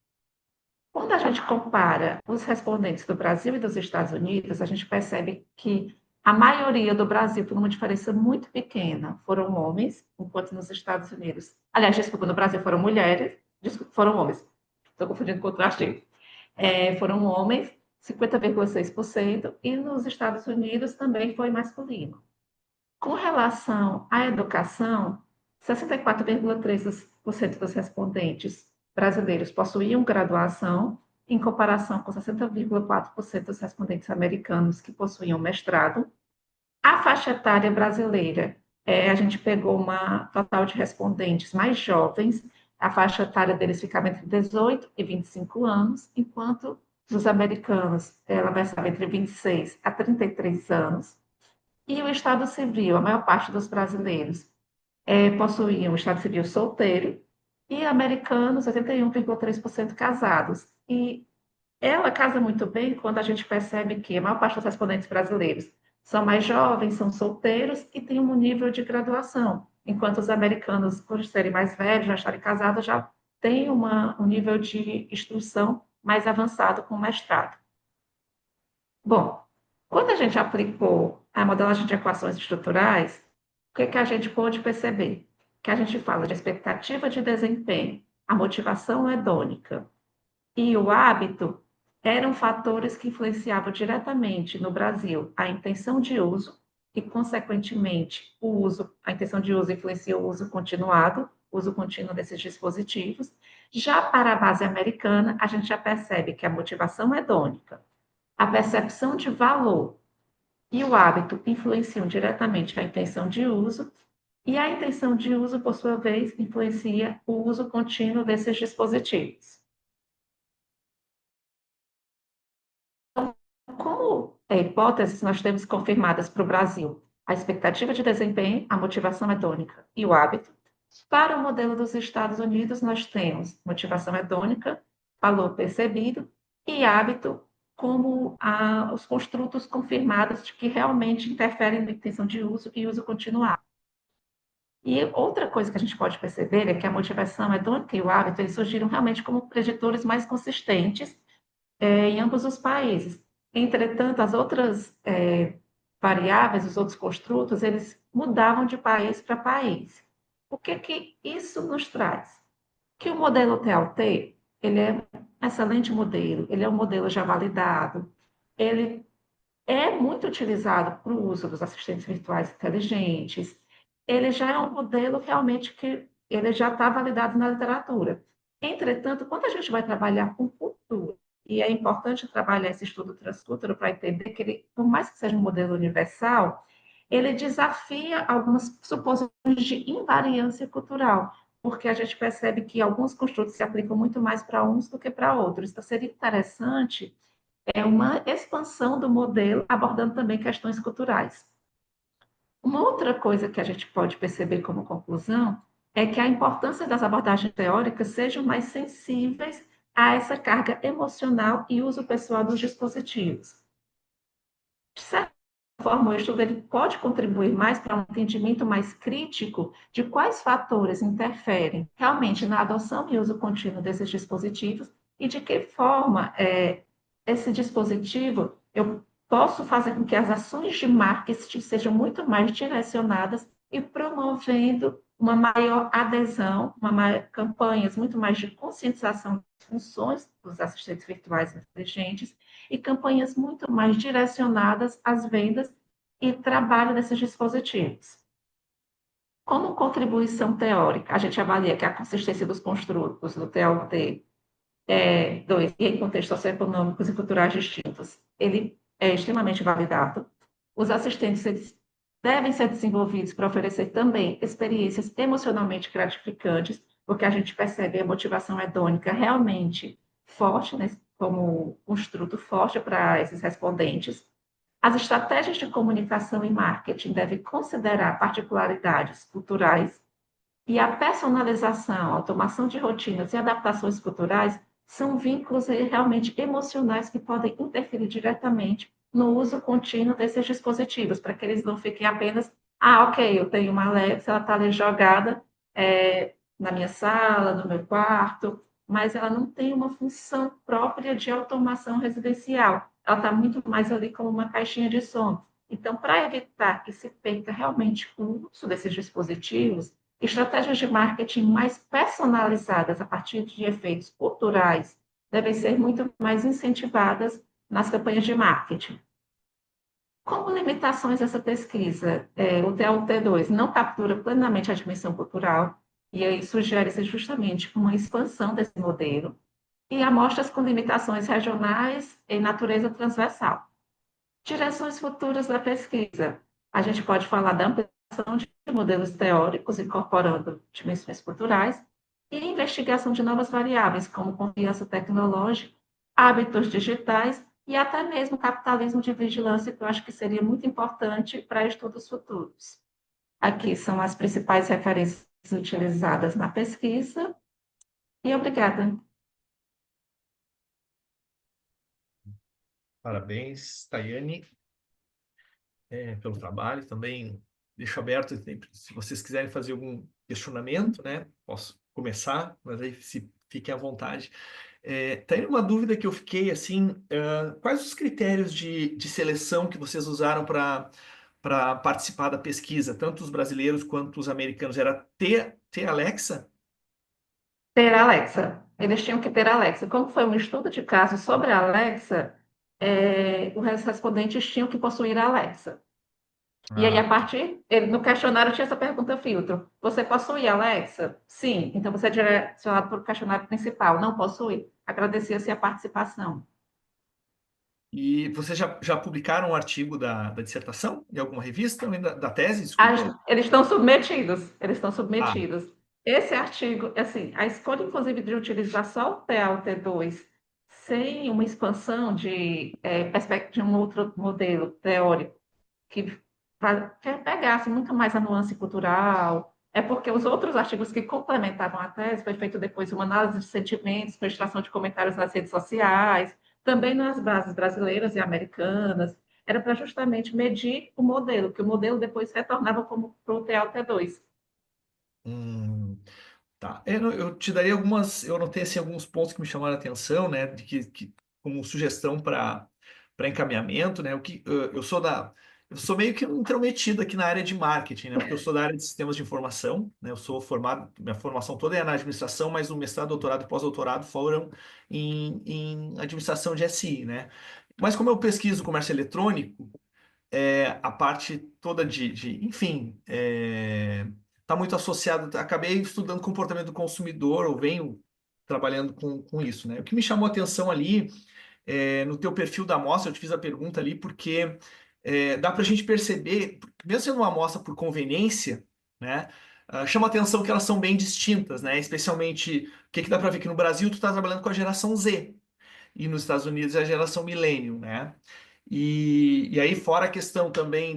quando a gente compara os respondentes do Brasil e dos Estados Unidos, a gente percebe que a maioria do Brasil, por uma diferença muito pequena, foram homens, enquanto nos Estados Unidos, aliás, desculpa, no Brasil foram mulheres, desculpa, foram homens, estou confundindo com o contraste, foram homens, 50,6%, e nos Estados Unidos também foi masculino. Com relação à educação, 64,3% dos respondentes brasileiros possuíam graduação, em comparação com 60,4% dos respondentes americanos que possuíam mestrado. A faixa etária brasileira, a gente pegou uma total de respondentes mais jovens, a faixa etária deles ficava entre 18 e 25 anos, enquanto dos americanos ela versava entre 26 a 33 anos. E o Estado Civil, a maior parte dos brasileiros possuíam o Estado Civil solteiro, e americanos, 81,3% casados. E ela casa muito bem quando a gente percebe que a maior parte dos respondentes brasileiros são mais jovens, são solteiros e têm um nível de graduação, enquanto os americanos, por serem mais velhos, já estarem casados, já têm um nível de instrução mais avançado com mestrado. Bom, quando a gente aplicou a modelagem de equações estruturais, o que a gente pôde perceber? Que a gente fala de expectativa de desempenho, a motivação hedônica e o hábito eram fatores que influenciavam diretamente no Brasil a intenção de uso e, consequentemente, a intenção de uso influencia o uso continuado, uso contínuo desses dispositivos. Já para a base americana, a gente já percebe que a motivação hedônica, a percepção de valor e o hábito influenciam diretamente a intenção de uso, e a intenção de uso, por sua vez, influencia o uso contínuo desses dispositivos. Então, como hipóteses, nós temos confirmadas para o Brasil a expectativa de desempenho, a motivação hedônica e o hábito. Para o modelo dos Estados Unidos, nós temos motivação hedônica, valor percebido e hábito como os construtos confirmados de que realmente interferem na intenção de uso e uso continuado. E outra coisa que a gente pode perceber é que a motivação hedônica e o hábito, eles surgiram realmente como preditores mais consistentes em ambos os países. Entretanto, as outras variáveis, os outros construtos, eles mudavam de país para país. O que que isso nos traz? Que o modelo TLT, ele é um excelente modelo, ele é um modelo já validado, ele é muito utilizado para o uso dos assistentes virtuais inteligentes, ele já é um modelo realmente que ele já está validado na literatura. Entretanto, quando a gente vai trabalhar com cultura, e é importante trabalhar esse estudo transcultural para entender que ele, por mais que seja um modelo universal, ele desafia algumas suposições de invariância cultural, porque a gente percebe que alguns construtos se aplicam muito mais para uns do que para outros. Então, seria interessante uma expansão do modelo, abordando também questões culturais. Uma outra coisa que a gente pode perceber como conclusão é que a importância das abordagens teóricas sejam mais sensíveis a essa carga emocional e uso pessoal dos dispositivos. De certa forma, o estudo ele pode contribuir mais para um entendimento mais crítico de quais fatores interferem realmente na adoção e uso contínuo desses dispositivos e de que forma esse dispositivo eu posso fazer com que as ações de marketing sejam muito mais direcionadas e promovendo uma maior adesão, campanhas muito mais de conscientização das funções dos assistentes virtuais inteligentes e campanhas muito mais direcionadas às vendas e trabalho desses dispositivos. Como contribuição teórica, a gente avalia que a consistência dos construtos do TLT dois, e em contextos socioeconômicos e culturais distintos, ele é extremamente validado. Os assistentes eles devem ser desenvolvidos para oferecer também experiências emocionalmente gratificantes, porque a gente percebe a motivação hedônica realmente forte, né, como construto forte para esses respondentes. As estratégias de comunicação e marketing devem considerar particularidades culturais e a personalização, automação de rotinas e adaptações culturais são vínculos realmente emocionais que podem interferir diretamente no uso contínuo desses dispositivos, para que eles não fiquem apenas, ok, eu tenho uma Alexa, ela está ali jogada na minha sala, no meu quarto, mas ela não tem uma função própria de automação residencial. Ela está muito mais ali como uma caixinha de som. Então, para evitar que se perca realmente o uso desses dispositivos, estratégias de marketing mais personalizadas a partir de efeitos culturais devem ser muito mais incentivadas nas campanhas de marketing. Como limitações dessa pesquisa, o TLT2 não captura plenamente a dimensão cultural, e aí sugere-se justamente uma expansão desse modelo, e amostras com limitações regionais em natureza transversal. Direções futuras da pesquisa. A gente pode falar da ampliação de modelos teóricos, incorporando dimensões culturais, e investigação de novas variáveis, como confiança tecnológica, hábitos digitais e até mesmo capitalismo de vigilância, que eu acho que seria muito importante para estudos futuros. Aqui são as principais referências utilizadas na pesquisa, e obrigada. Parabéns, Tayane, pelo trabalho. Também deixo aberto, se vocês quiserem fazer algum questionamento, né? Posso começar, mas aí se fiquem à vontade. Tem uma dúvida que eu fiquei assim, quais os critérios de seleção que vocês usaram para participar da pesquisa, tanto os brasileiros quanto os americanos? Era ter Alexa? Ter Alexa. Eles tinham que ter Alexa. Como foi um estudo de caso sobre a Alexa, os respondentes tinham que possuir a Alexa. E aí, Ah, a partir, no questionário tinha essa pergunta filtro. Você possui Alexa? Sim. Então, você é direcionado para o questionário principal. Não possui? Agradecia-se a participação. e vocês já publicaram um artigo da dissertação em alguma revista? Da tese, desculpa? Eles estão submetidos. Eles estão Ah, submetidos. Esse artigo, assim, a escolha, inclusive, de utilizar só o TA, o T2, sem uma expansão de um outro modelo teórico, que pegasse muito mais a nuance cultural, é porque os outros artigos que complementavam a tese foi feito depois uma análise de sentimentos, com extração de comentários nas redes sociais, também nas bases brasileiras e americanas, era para justamente medir o modelo, que o modelo depois retornava como para o TLT2. Hum, tá. Eu te daria algumas. Eu anotei assim, alguns pontos que me chamaram a atenção, né? Como sugestão para encaminhamento, né? Eu sou meio que um intrometido aqui na área de marketing, né? Porque eu sou da área de sistemas de informação, né? Eu sou formado, minha formação toda é na administração, mas o mestrado, doutorado e pós-doutorado foram em administração de SI, né? Mas como eu pesquiso comércio eletrônico, a parte toda enfim, está muito associado. Acabei estudando comportamento do consumidor, ou venho trabalhando com isso, né? O que me chamou a atenção ali, no teu perfil da amostra, eu te fiz a pergunta ali, porque dá para a gente perceber, mesmo sendo uma amostra por conveniência, né? Chama a atenção que elas são bem distintas, né? Especialmente, o que dá para ver que no Brasil tu está trabalhando com a geração Z e nos Estados Unidos é a geração Millennium, né? E aí, fora a questão também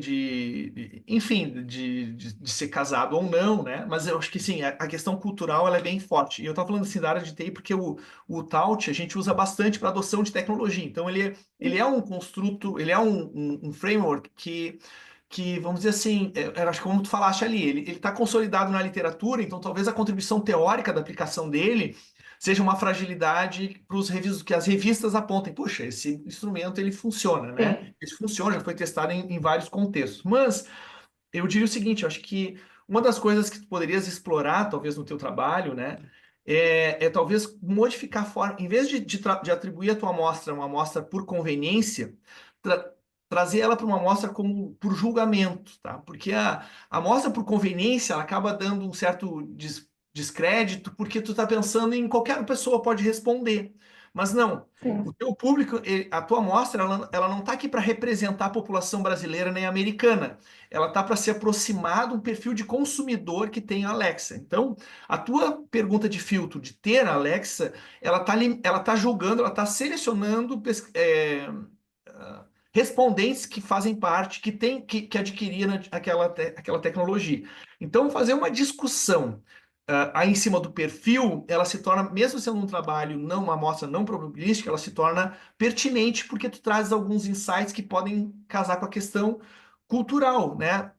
enfim, de ser casado ou não, né? Mas eu acho que sim, a questão cultural ela é bem forte. E eu estava falando assim da área de TI porque o Taut a gente usa bastante para adoção de tecnologia. Então, ele é um construto, ele é um framework que, vamos dizer assim, eu acho que como tu falaste ali, ele está consolidado na literatura, então talvez a contribuição teórica da aplicação dele seja uma fragilidade para os revistos, que as revistas apontem, puxa, esse instrumento ele funciona, né? Sim. Ele funciona, já foi testado em vários contextos. Mas eu diria o seguinte, eu acho que uma das coisas que tu poderias explorar, talvez no teu trabalho, né, talvez modificar a forma, em vez de atribuir a tua amostra uma amostra por conveniência, tra- trazer ela para uma amostra como por julgamento, tá? Porque a amostra por conveniência, ela acaba dando um certo descrédito, porque tu está pensando em qualquer pessoa pode responder. Mas não, o Sim. teu público, a tua amostra, ela não está aqui para representar a população brasileira nem americana, ela tá para se aproximar de um perfil de consumidor que tem a Alexa. Então, a tua pergunta de filtro de ter a Alexa, ela tá julgando, ela tá selecionando respondentes que fazem parte, que adquiriram aquela tecnologia. Então, fazer uma discussão aí em cima do perfil, ela se torna, mesmo sendo um trabalho, não uma amostra não probabilística, ela se torna pertinente porque tu traz alguns insights que podem casar com a questão cultural, né?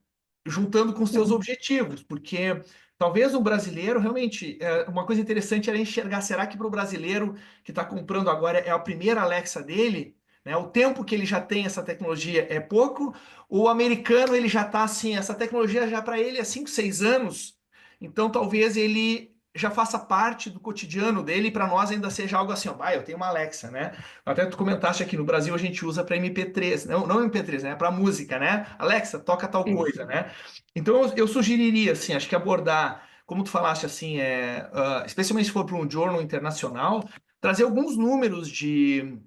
Juntando com os seus Sim. objetivos, porque talvez o brasileiro realmente, uma coisa interessante era enxergar, será que para o brasileiro que está comprando agora é a primeira Alexa dele, né? O tempo que ele já tem essa tecnologia é pouco, o americano ele já está assim, essa tecnologia já para ele é 5, 6 anos, então talvez ele já faça parte do cotidiano dele, e para nós ainda seja algo assim, ó, eu tenho uma Alexa, né? Até tu comentaste aqui, no Brasil a gente usa para MP3, não MP3, né? Para música, né? Alexa, toca tal Isso. coisa, né? Então eu sugeriria, assim, acho que abordar, como tu falaste, assim, especialmente se for para um jornal internacional, trazer alguns números de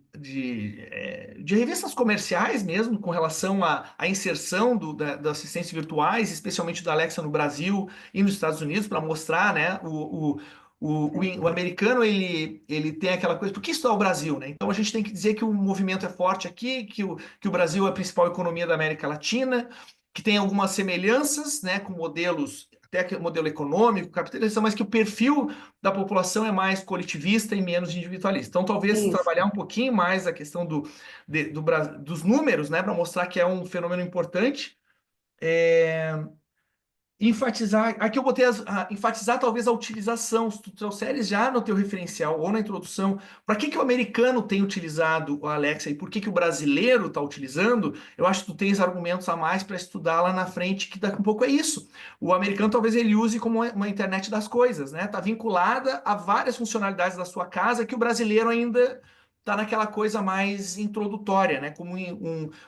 revistas comerciais mesmo, com relação à inserção das assistentes virtuais, especialmente da Alexa no Brasil e nos Estados Unidos, para mostrar, né, o americano ele tem aquela coisa, por que estudar o Brasil, né? Então a gente tem que dizer que o movimento é forte aqui, que o Brasil é a principal economia da América Latina, que tem algumas semelhanças, né, com modelos, até que modelo econômico, capitalista, mas que o perfil da população é mais coletivista e menos individualista. Então, talvez Isso. trabalhar um pouquinho mais a questão dos números, né, para mostrar que é um fenômeno importante. Enfatizar, aqui eu botei enfatizar talvez a utilização, se tu trouxeres já no teu referencial ou na introdução, para que o americano tem utilizado o Alexa e por que o brasileiro está utilizando, eu acho que tu tens argumentos a mais para estudar lá na frente, que daqui a um pouco é isso. O americano talvez ele use como uma internet das coisas, né? Está vinculada a várias funcionalidades da sua casa que o brasileiro ainda está naquela coisa mais introdutória, né? Como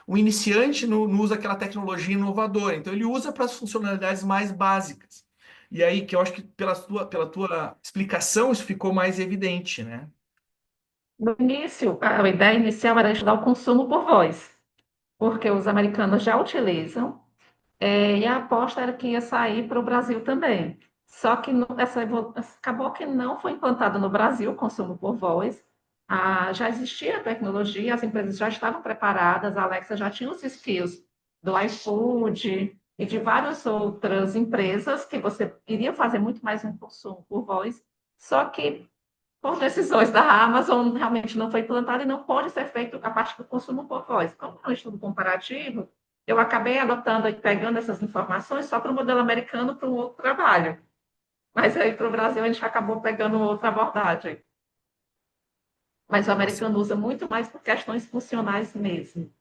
o iniciante não usa aquela tecnologia inovadora, então ele usa para as funcionalidades mais básicas. E aí que eu acho que pela tua explicação isso ficou mais evidente, né? No início, a ideia inicial era estudar o consumo por voz, porque os americanos já utilizam, e a aposta era que ia sair para o Brasil também. Só que acabou que não foi implantado no Brasil o consumo por voz. Já existia a tecnologia, as empresas já estavam preparadas, a Alexa já tinha os skills do iFood e de várias outras empresas que você iria fazer muito mais um consumo por voz. Só que por decisões da Amazon, realmente não foi implantado e não pode ser feito a partir do consumo por voz. Como é um estudo comparativo, eu acabei adotando e pegando essas informações só para o modelo americano para um outro trabalho. Mas aí para o Brasil a gente acabou pegando outra abordagem. Mas o Nossa, americano usa muito mais por questões funcionais mesmo.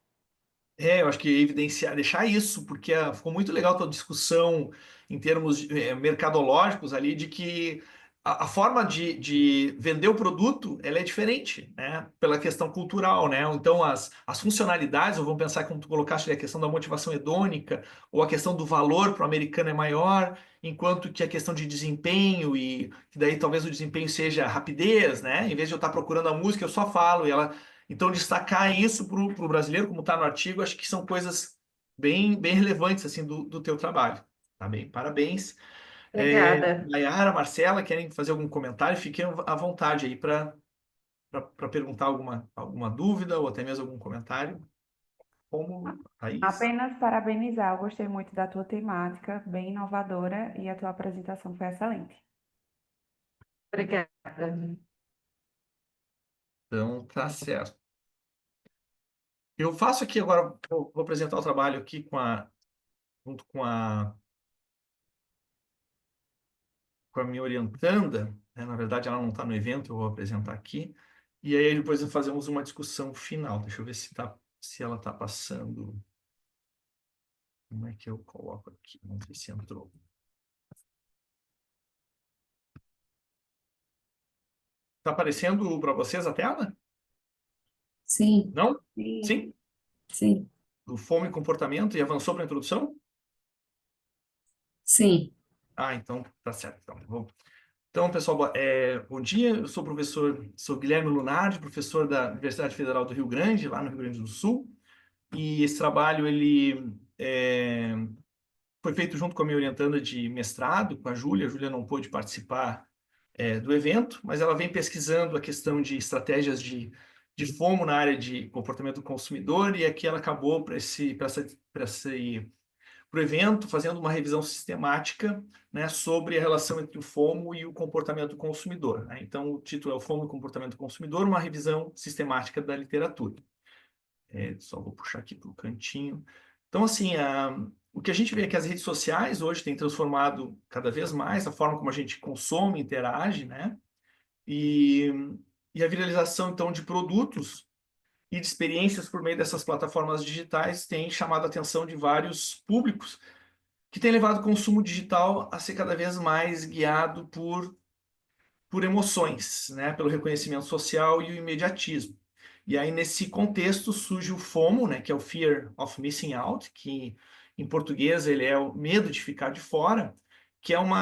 eu acho que evidenciar, deixar isso, porque ficou muito legal a tua discussão em termos mercadológicos ali, de que a forma de vender o produto, ela é diferente, né? Pela questão cultural, né? Então, as funcionalidades, ou vamos pensar como tu colocaste, ali, a questão da motivação hedônica, ou a questão do valor para o americano é maior, enquanto que a questão de desempenho, e que daí talvez o desempenho seja rapidez, né? Em vez de eu estar procurando a música, eu só falo, e ela então, destacar isso para o brasileiro, como está no artigo, acho que são coisas bem relevantes assim do teu trabalho. Tá bem? Parabéns. Obrigada. Nayara, Marcela, querem fazer algum comentário? Fiquem à vontade aí para perguntar alguma dúvida ou até mesmo algum comentário. Como, Thaís? Apenas parabenizar, eu gostei muito da tua temática, bem inovadora, e a tua apresentação foi excelente. Obrigada. Então, tá certo. Eu faço aqui agora, vou apresentar o trabalho aqui junto com a minha orientanda, né? Na verdade, ela não está no evento, eu vou apresentar aqui. E aí depois fazemos uma discussão final. Deixa eu ver se ela está passando. Como é que eu coloco aqui? Vamos ver se entrou. Está aparecendo para vocês a tela? Sim, Não? Sim. Sim? sim, Do fome e comportamento e avançou para a introdução? sim. Ah, então tá certo. Então, pessoal, bom dia. Eu sou sou Guilherme Lunardi, professor da Universidade Federal do Rio Grande, lá no Rio Grande do Sul. E esse trabalho ele foi feito junto com a minha orientanda de mestrado, com a Júlia. A Júlia não pôde participar do evento, mas ela vem pesquisando a questão de estratégias de FOMO na área de comportamento do consumidor, e aqui ela acabou para o evento fazendo uma revisão sistemática, né, sobre a relação entre o FOMO e o comportamento do consumidor, né? Então, o título é o FOMO e o comportamento do consumidor, uma revisão sistemática da literatura. Só vou puxar aqui para o cantinho. Então, assim, o que a gente vê é que as redes sociais hoje têm transformado cada vez mais a forma como a gente consome, interage, né? E, e a viralização, então, de produtos e de experiências por meio dessas plataformas digitais tem chamado a atenção de vários públicos, que tem levado o consumo digital a ser cada vez mais guiado por emoções, né? Pelo reconhecimento social e o imediatismo. E aí, nesse contexto, surge o FOMO, né? Que é o Fear of Missing Out, que em português ele é o medo de ficar de fora, que é um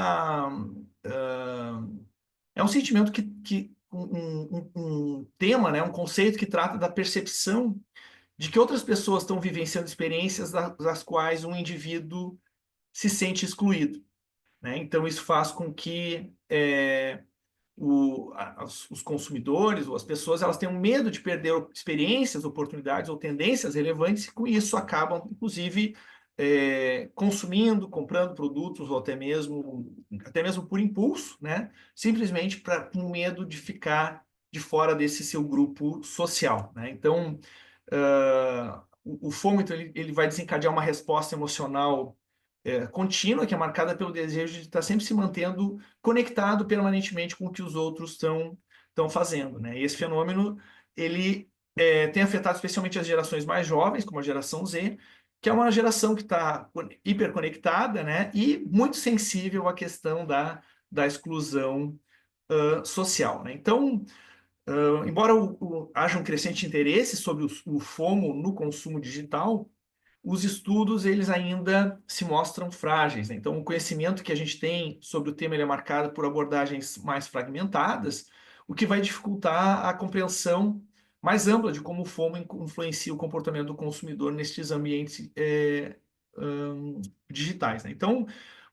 sentimento um tema, né? Um conceito que trata da percepção de que outras pessoas estão vivenciando experiências das quais um indivíduo se sente excluído, né? Então, isso faz com que os consumidores ou as pessoas elas tenham medo de perder experiências, oportunidades ou tendências relevantes, e com isso acabam, inclusive, consumindo, comprando produtos ou até mesmo por impulso, né? Simplesmente com medo de ficar de fora desse seu grupo social, né? Então, o FOMO, então, ele vai desencadear uma resposta emocional contínua, que é marcada pelo desejo de estar sempre se mantendo conectado permanentemente com o que os outros estão fazendo, né? E esse fenômeno ele tem afetado especialmente as gerações mais jovens, como a geração Z, que é uma geração que está hiperconectada, né? E muito sensível à questão da exclusão social, né? Então, embora haja um crescente interesse sobre o FOMO no consumo digital, os estudos eles ainda se mostram frágeis, né? Então, o conhecimento que a gente tem sobre o tema ele é marcado por abordagens mais fragmentadas, o que vai dificultar a compreensão mais ampla de como o FOMO influencia o comportamento do consumidor nestes ambientes digitais, né? Então,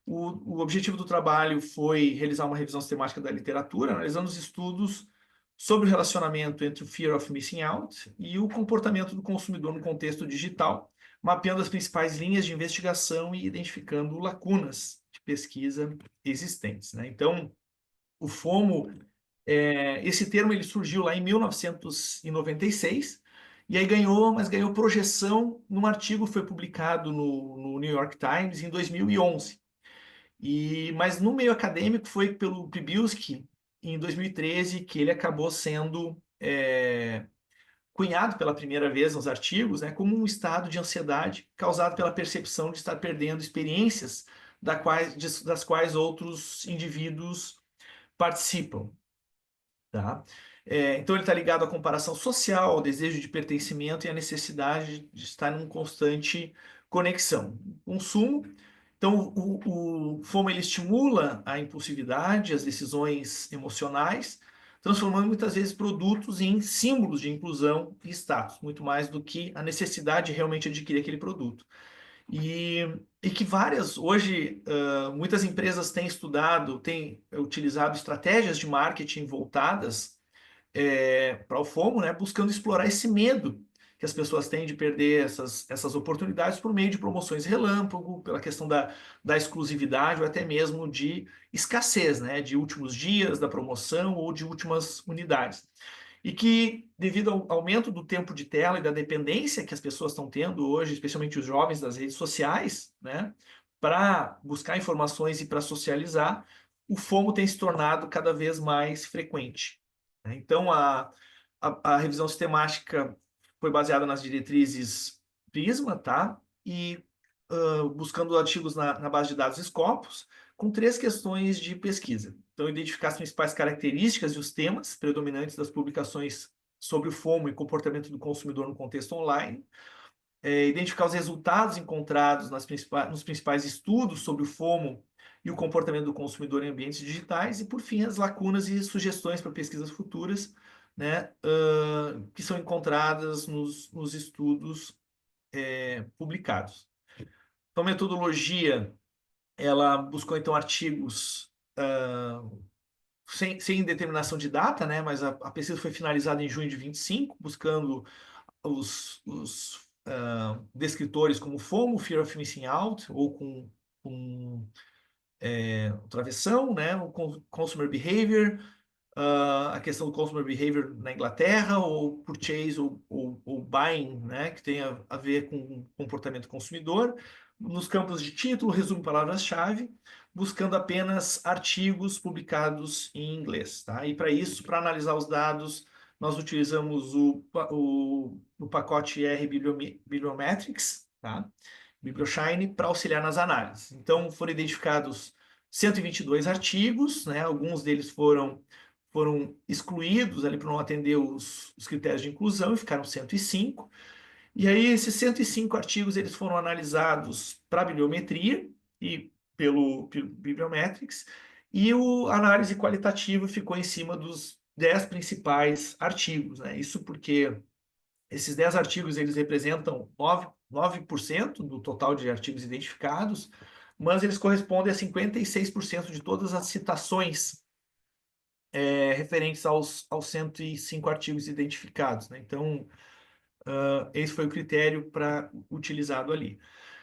o objetivo do trabalho foi realizar uma revisão sistemática da literatura, analisando os estudos sobre o relacionamento entre o Fear of Missing Out e o comportamento do consumidor no contexto digital, mapeando as principais linhas de investigação e identificando lacunas de pesquisa existentes, né? Então, o FOMO, esse termo ele surgiu lá em 1996, e aí ganhou projeção num artigo que foi publicado no New York Times em 2011. Mas no meio acadêmico foi pelo Pribiuski, em 2013, que ele acabou sendo cunhado pela primeira vez nos artigos, né, como um estado de ansiedade causado pela percepção de estar perdendo experiências das quais outros indivíduos participam. Tá? Então ele está ligado à comparação social, ao desejo de pertencimento e à necessidade de estar em constante conexão. Consumo. Então o FOMO ele estimula a impulsividade, as decisões emocionais, transformando muitas vezes produtos em símbolos de inclusão e status, muito mais do que a necessidade de realmente adquirir aquele produto. E que hoje, muitas empresas têm estudado, têm utilizado estratégias de marketing voltadas para o FOMO, né, buscando explorar esse medo que as pessoas têm de perder essas oportunidades por meio de promoções relâmpago, pela questão da exclusividade ou até mesmo de escassez, né, de últimos dias da promoção ou de últimas unidades. E que, devido ao aumento do tempo de tela e da dependência que as pessoas estão tendo hoje, especialmente os jovens das redes sociais, né, para buscar informações e para socializar, o FOMO tem se tornado cada vez mais frequente. Então, a revisão sistemática foi baseada nas diretrizes Prisma, tá? E buscando artigos na base de dados Scopus, com 3 questões de pesquisa. Então, identificar as principais características e os temas predominantes das publicações sobre o FOMO e comportamento do consumidor no contexto online, identificar os resultados encontrados nos principais estudos sobre o FOMO e o comportamento do consumidor em ambientes digitais, e, por fim, as lacunas e sugestões para pesquisas futuras, né, que são encontradas nos estudos publicados. Então, a metodologia, ela buscou, então, artigos sem determinação de data, né, mas a pesquisa foi finalizada em junho de 25, buscando os descritores como FOMO, Fear of Missing Out, ou com travessão, né, o Consumer Behavior, a questão do Consumer Behavior na Inglaterra, ou Purchase ou Buying, né, que tem a ver com comportamento consumidor, nos campos de título, resumo, palavras-chave, buscando apenas artigos publicados em inglês. Tá? E para isso, para analisar os dados, nós utilizamos o pacote R Bibliometrics, tá? BiblioShine, para auxiliar nas análises. Então, foram identificados 122 artigos, né? Alguns deles foram excluídos ali para não atender os critérios de inclusão e ficaram 105. E aí esses 105 artigos eles foram analisados para bibliometria e pelo Bibliometrics, e a análise qualitativa ficou em cima dos 10 principais artigos, né? Isso porque esses 10 artigos eles representam 9% do total de artigos identificados, mas eles correspondem a 56% de todas as citações referentes aos 105 artigos identificados, né? Então, esse foi o critério utilizado ali.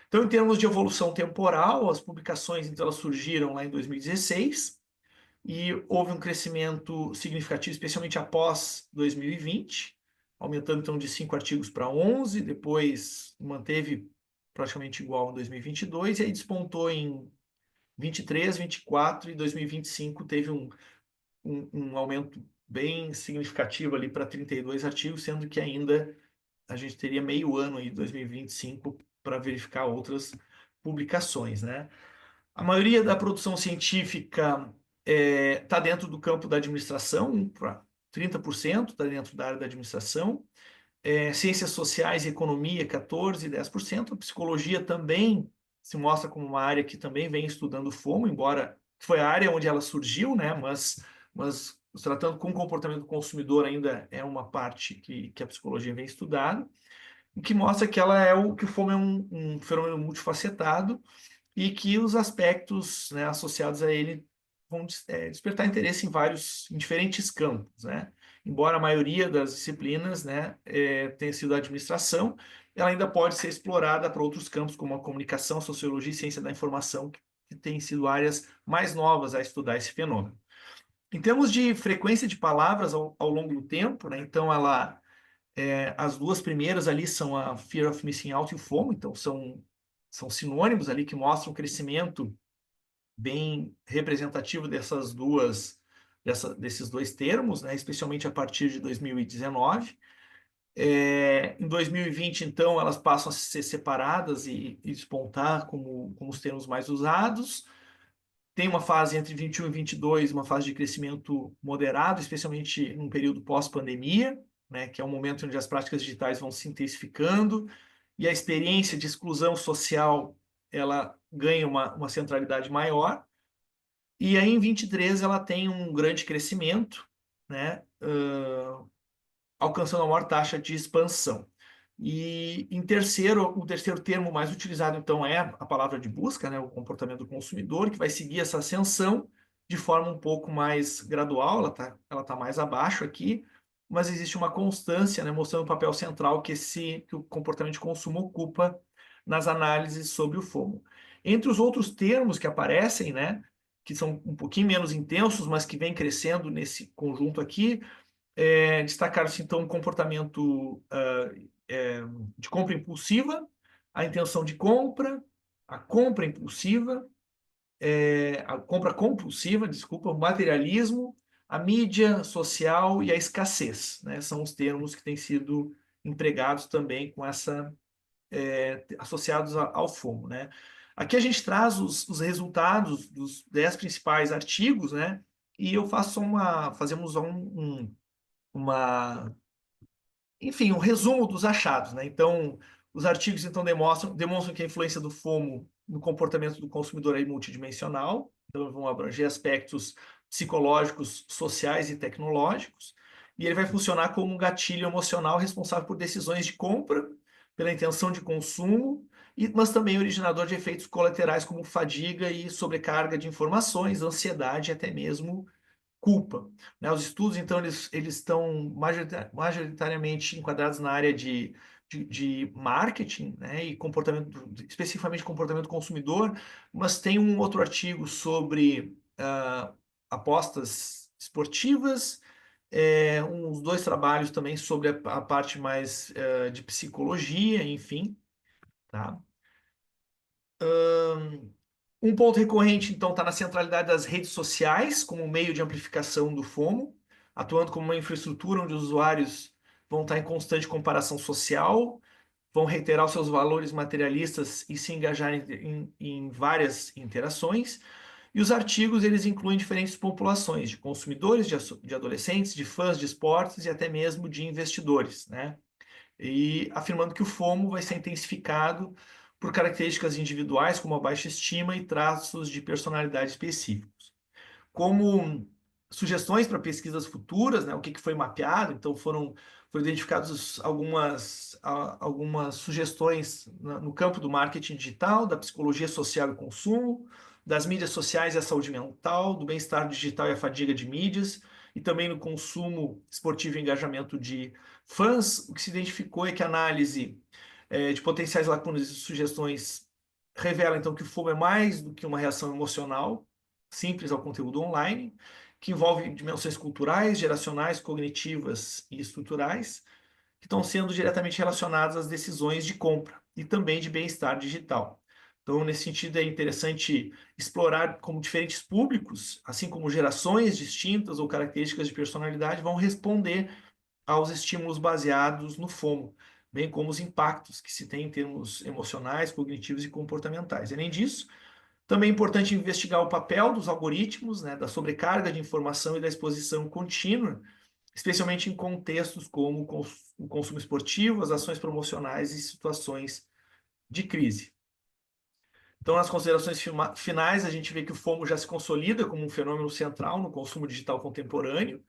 Então, em termos de evolução temporal, as publicações, então, elas surgiram lá em 2016, e houve um crescimento significativo, especialmente após 2020, aumentando, então, de 5 artigos para 11, depois manteve praticamente igual em 2022, e aí despontou em 23, 24 e 2025 teve um aumento bem significativo ali para 32 artigos, sendo que ainda a gente teria meio ano aí, 2025, para verificar outras publicações, né? A maioria da produção científica está dentro do campo da administração, 30% está dentro da área da administração, ciências sociais e economia, 14% e 10%, a psicologia também se mostra como uma área que também vem estudando FOMO, embora foi a área onde ela surgiu, né? Mas tratando com o comportamento do consumidor ainda é uma parte que a psicologia vem estudando, e que mostra que que o FOMO é um fenômeno multifacetado e que os aspectos, né, associados a ele vão despertar interesse em diferentes campos, né? Embora a maioria das disciplinas, né, tenha sido a administração, ela ainda pode ser explorada para outros campos, como a comunicação, a sociologia e ciência da informação, que têm sido áreas mais novas a estudar esse fenômeno. Em termos de frequência de palavras ao longo do tempo, né, então as duas primeiras ali são a Fear of Missing Out e o FOMO, então são sinônimos ali que mostram o crescimento bem representativo desses dois termos, né? Especialmente a partir de 2019. Em 2020, então, elas passam a ser separadas e despontar como os termos mais usados. Tem uma fase entre 21 e 22, uma fase de crescimento moderado, especialmente num período pós-pandemia, né, que é um momento onde as práticas digitais vão se intensificando e a experiência de exclusão social ela ganha uma centralidade maior. E aí, em 23, ela tem um grande crescimento, né, alcançando a maior taxa de expansão. E em terceiro, o terceiro termo mais utilizado, então, é a palavra de busca, né, o comportamento do consumidor, que vai seguir essa ascensão de forma um pouco mais gradual, ela tá mais abaixo aqui, mas existe uma constância, né, mostrando o papel central que o comportamento de consumo ocupa nas análises sobre o FOMO. Entre os outros termos que aparecem, né, que são um pouquinho menos intensos, mas que vem crescendo nesse conjunto aqui, destacaram-se, então, o comportamento de compra impulsiva, a intenção de compra, a compra impulsiva, a compra compulsiva, desculpa, o materialismo, a mídia social e a escassez, né? São os termos que têm sido empregados também com associados ao FOMO, né? Aqui a gente traz os resultados dos 10 principais artigos, né? E eu fazemos enfim, um resumo dos achados, né? Então, os artigos então demonstram que a influência do FOMO no comportamento do consumidor é multidimensional, então vão abranger aspectos psicológicos, sociais e tecnológicos, e ele vai funcionar como um gatilho emocional responsável por decisões de compra, pela intenção de consumo, mas também originador de efeitos colaterais como fadiga e sobrecarga de informações, ansiedade e até mesmo culpa, né? Os estudos, então, eles estão majoritariamente enquadrados na área de marketing, né? E comportamento, especificamente comportamento do consumidor, mas tem um outro artigo sobre apostas esportivas, uns dois trabalhos também sobre a parte mais de psicologia, enfim, tá? Um ponto recorrente, então, está na centralidade das redes sociais como meio de amplificação do FOMO, atuando como uma infraestrutura onde os usuários vão estar em constante comparação social, vão reiterar os seus valores materialistas e se engajar em várias interações. E os artigos, eles incluem diferentes populações, de consumidores, de adolescentes, de fãs de esportes e até mesmo de investidores, né? E afirmando que o FOMO vai ser intensificado por características individuais, como a baixa estima e traços de personalidade específicos. Como sugestões para pesquisas futuras, né, o que foi mapeado, então foram identificadas algumas sugestões no campo do marketing digital, da psicologia social e consumo, das mídias sociais e a saúde mental, do bem-estar digital e a fadiga de mídias, e também no consumo esportivo e engajamento de fãs. O que se identificou é que a análise de potenciais lacunas e sugestões revela, então, que o FOMO é mais do que uma reação emocional simples ao conteúdo online, que envolve dimensões culturais, geracionais, cognitivas e estruturais, que estão sendo diretamente relacionadas às decisões de compra e também de bem-estar digital. Então, nesse sentido, é interessante explorar como diferentes públicos, assim como gerações distintas ou características de personalidade, vão responder aos estímulos baseados no FOMO, bem como os impactos que se tem em termos emocionais, cognitivos e comportamentais. Além disso, também é importante investigar o papel dos algoritmos, né, da sobrecarga de informação e da exposição contínua, especialmente em contextos como o consumo esportivo, as ações promocionais e situações de crise. Então, nas considerações finais, a gente vê que o FOMO já se consolida como um fenômeno central no consumo digital contemporâneo,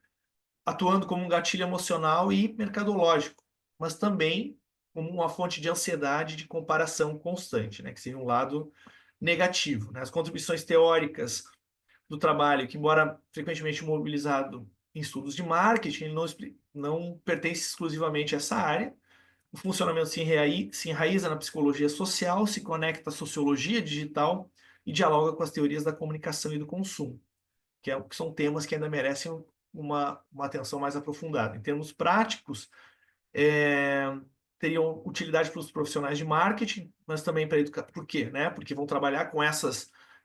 atuando como um gatilho emocional e mercadológico, mas também como uma fonte de ansiedade de comparação constante, né, que seria um lado negativo, né? As contribuições teóricas do trabalho, que embora frequentemente mobilizado em estudos de marketing, ele não pertence exclusivamente a essa área. O funcionamento se enraiza na psicologia social, se conecta à sociologia digital e dialoga com as teorias da comunicação e do consumo, que são temas que ainda merecem uma atenção mais aprofundada. Em termos práticos, teriam utilidade para os profissionais de marketing, mas também para educar. Por quê? Né? Porque vão trabalhar com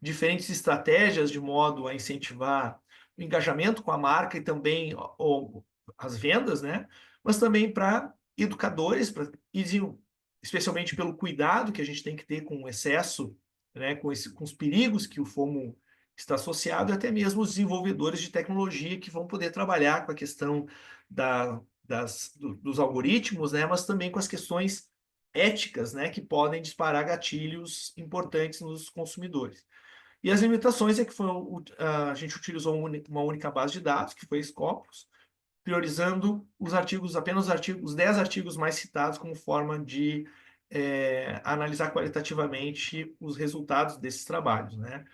diferentes estratégias de modo a incentivar o engajamento com a marca e também as vendas, né? Mas também para educadores, especialmente pelo cuidado que a gente tem que ter com o excesso, né? Com os perigos que o FOMO está associado, e até mesmo os desenvolvedores de tecnologia que vão poder trabalhar com a questão dos algoritmos, né? Mas também com as questões éticas, né? Que podem disparar gatilhos importantes nos consumidores. E as limitações é que a gente utilizou uma única base de dados, que foi a Scopus, priorizando apenas os 10 artigos mais citados como forma de analisar qualitativamente os resultados desses trabalhos, né?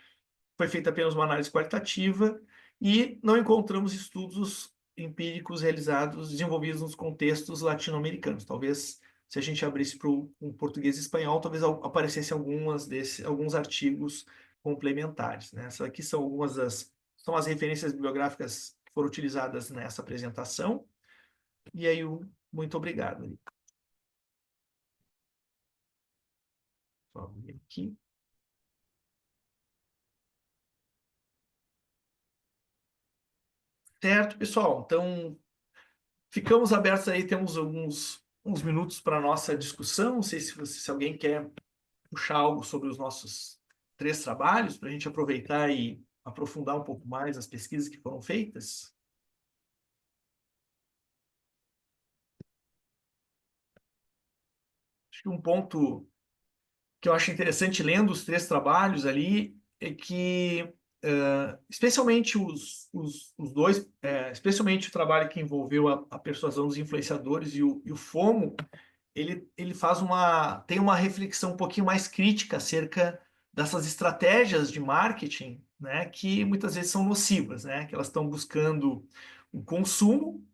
Foi feita apenas uma análise qualitativa e não encontramos estudos empíricos desenvolvidos nos contextos latino-americanos. Talvez, se a gente abrisse para o português e espanhol, talvez aparecesse alguns artigos complementares, né? Essas aqui são são as referências bibliográficas que foram utilizadas nessa apresentação. E aí, muito obrigado. Só abrir aqui. Certo, pessoal. Então, ficamos abertos aí, temos uns minutos para a nossa discussão. Não sei se alguém quer puxar algo sobre os nossos 3 trabalhos, para a gente aproveitar e aprofundar um pouco mais as pesquisas que foram feitas. Acho que um ponto que eu acho interessante lendo os 3 trabalhos ali é que, especialmente os dois, especialmente o trabalho que envolveu a persuasão dos influenciadores e o FOMO, ele tem uma reflexão um pouquinho mais crítica acerca dessas estratégias de marketing, né, que muitas vezes são nocivas, né, que elas estão buscando o consumo,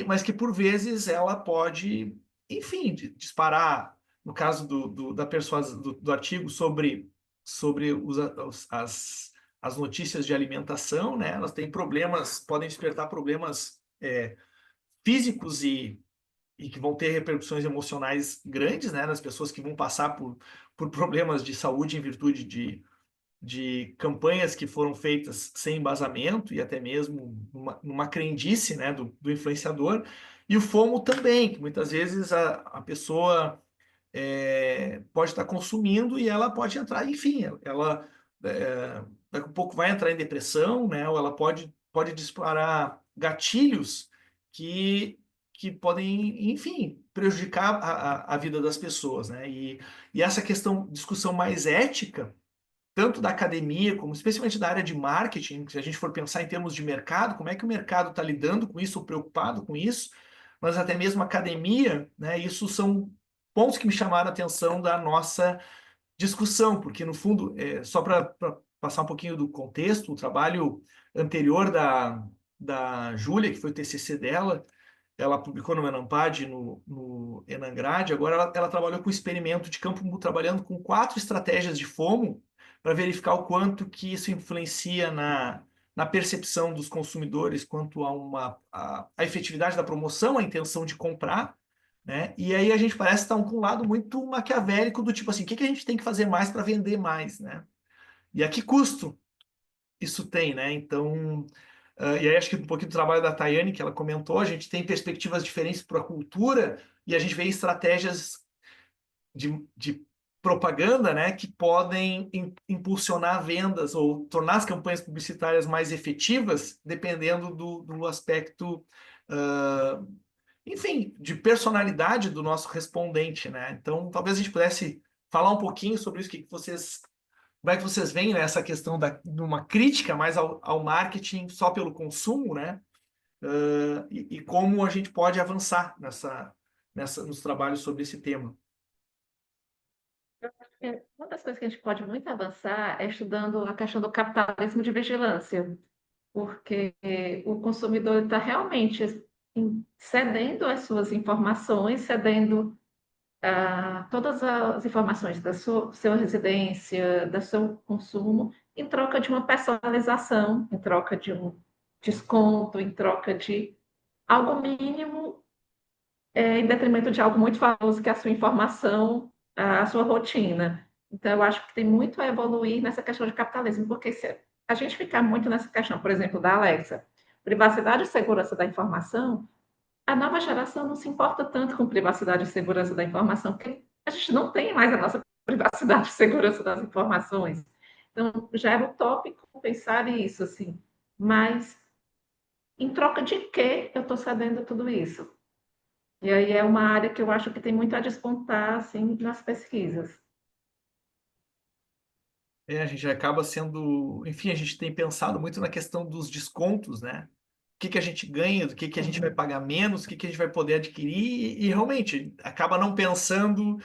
mas que por vezes ela pode, enfim, disparar, no caso da persuasão do artigo sobre as notícias de alimentação, né, elas têm problemas, podem despertar problemas físicos e que vão ter repercussões emocionais grandes, né, nas pessoas que vão passar por problemas de saúde em virtude de campanhas que foram feitas sem embasamento e até mesmo numa crendice, né, do influenciador. E o FOMO também, que muitas vezes a pessoa pode estar consumindo e ela pode entrar, enfim, ela daqui a pouco vai entrar em depressão, né, ou ela pode disparar gatilhos que podem, enfim, prejudicar a vida das pessoas, né? E essa discussão mais ética, tanto da academia, como especialmente da área de marketing, se a gente for pensar em termos de mercado, como é que o mercado está lidando com isso, ou preocupado com isso, mas até mesmo a academia, né? Isso são pontos que me chamaram a atenção da nossa discussão, porque no fundo, só para passar um pouquinho do contexto, o trabalho anterior da Júlia, que foi o TCC dela, ela publicou no Enampad, no Enangrade, agora ela trabalhou com experimento de campo, trabalhando com 4 estratégias de FOMO, para verificar o quanto que isso influencia na percepção dos consumidores quanto a efetividade da promoção, a intenção de comprar, né? E aí a gente parece estar com um lado muito maquiavélico do tipo assim, o que a gente tem que fazer mais para vender mais, né? E a que custo isso tem, né? Então, e aí acho que um pouquinho do trabalho da Tayane, que ela comentou, a gente tem perspectivas diferentes para a cultura e a gente vê estratégias de propaganda, né, que podem impulsionar vendas ou tornar as campanhas publicitárias mais efetivas, dependendo do aspecto, enfim, de personalidade do nosso respondente, né? Então, talvez a gente pudesse falar um pouquinho sobre isso, como é que vocês veem, né, essa questão de uma crítica mais ao marketing só pelo consumo, né? E como a gente pode avançar nos trabalhos sobre esse tema. Uma das coisas que a gente pode muito avançar é estudando a questão do capitalismo de vigilância, porque o consumidor está realmente cedendo as suas informações, cedendo todas as informações da sua residência, do seu consumo, em troca de uma personalização, em troca de um desconto, em troca de algo mínimo, em detrimento de algo muito valioso, que é a sua informação, a sua rotina. Então, eu acho que tem muito a evoluir nessa questão de capitalismo, porque se a gente ficar muito nessa questão, por exemplo, da Alexa, privacidade e segurança da informação, a nova geração não se importa tanto com privacidade e segurança da informação, porque a gente não tem mais a nossa privacidade e segurança das informações. Então, já era utópico pensar nisso, assim. Mas, em troca de quê eu estou sabendo tudo isso? E aí é uma área que eu acho que tem muito a despontar, assim, nas pesquisas. A gente acaba sendo, enfim, a gente tem pensado muito na questão dos descontos, né? O que que a gente ganha, do que a gente vai Sim, pagar menos, o que a gente vai poder adquirir, e realmente acaba não pensando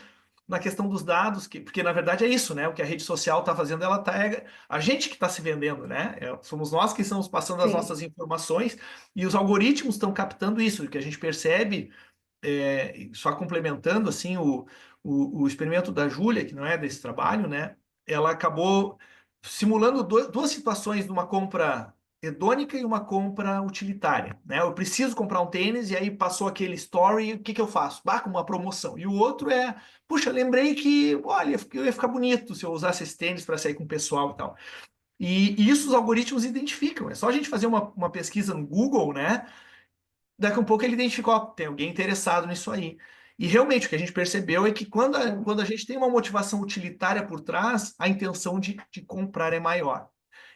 na questão dos dados, porque na verdade é isso, né? O que a rede social está fazendo, ela tá, é a gente que está se vendendo, né? Somos nós que estamos passando as sim. nossas informações e os algoritmos estão captando isso, o que a gente percebe, só complementando assim o experimento da Júlia, que não é desse trabalho, né? Ela acabou simulando duas situações de uma compra hedônica e uma compra utilitária, né? Eu preciso comprar um tênis e aí passou aquele story, o que que eu faço? Bah, com uma promoção. E o outro é, puxa, lembrei que, olha, eu ia ficar bonito se eu usasse esse tênis para sair com o pessoal e tal. E isso os algoritmos identificam. É só a gente fazer uma pesquisa no Google, né? Daqui a um pouco ele identificou, ó, tem alguém interessado nisso aí. E realmente o que a gente percebeu é que quando a gente tem uma motivação utilitária por trás, a intenção de comprar é maior.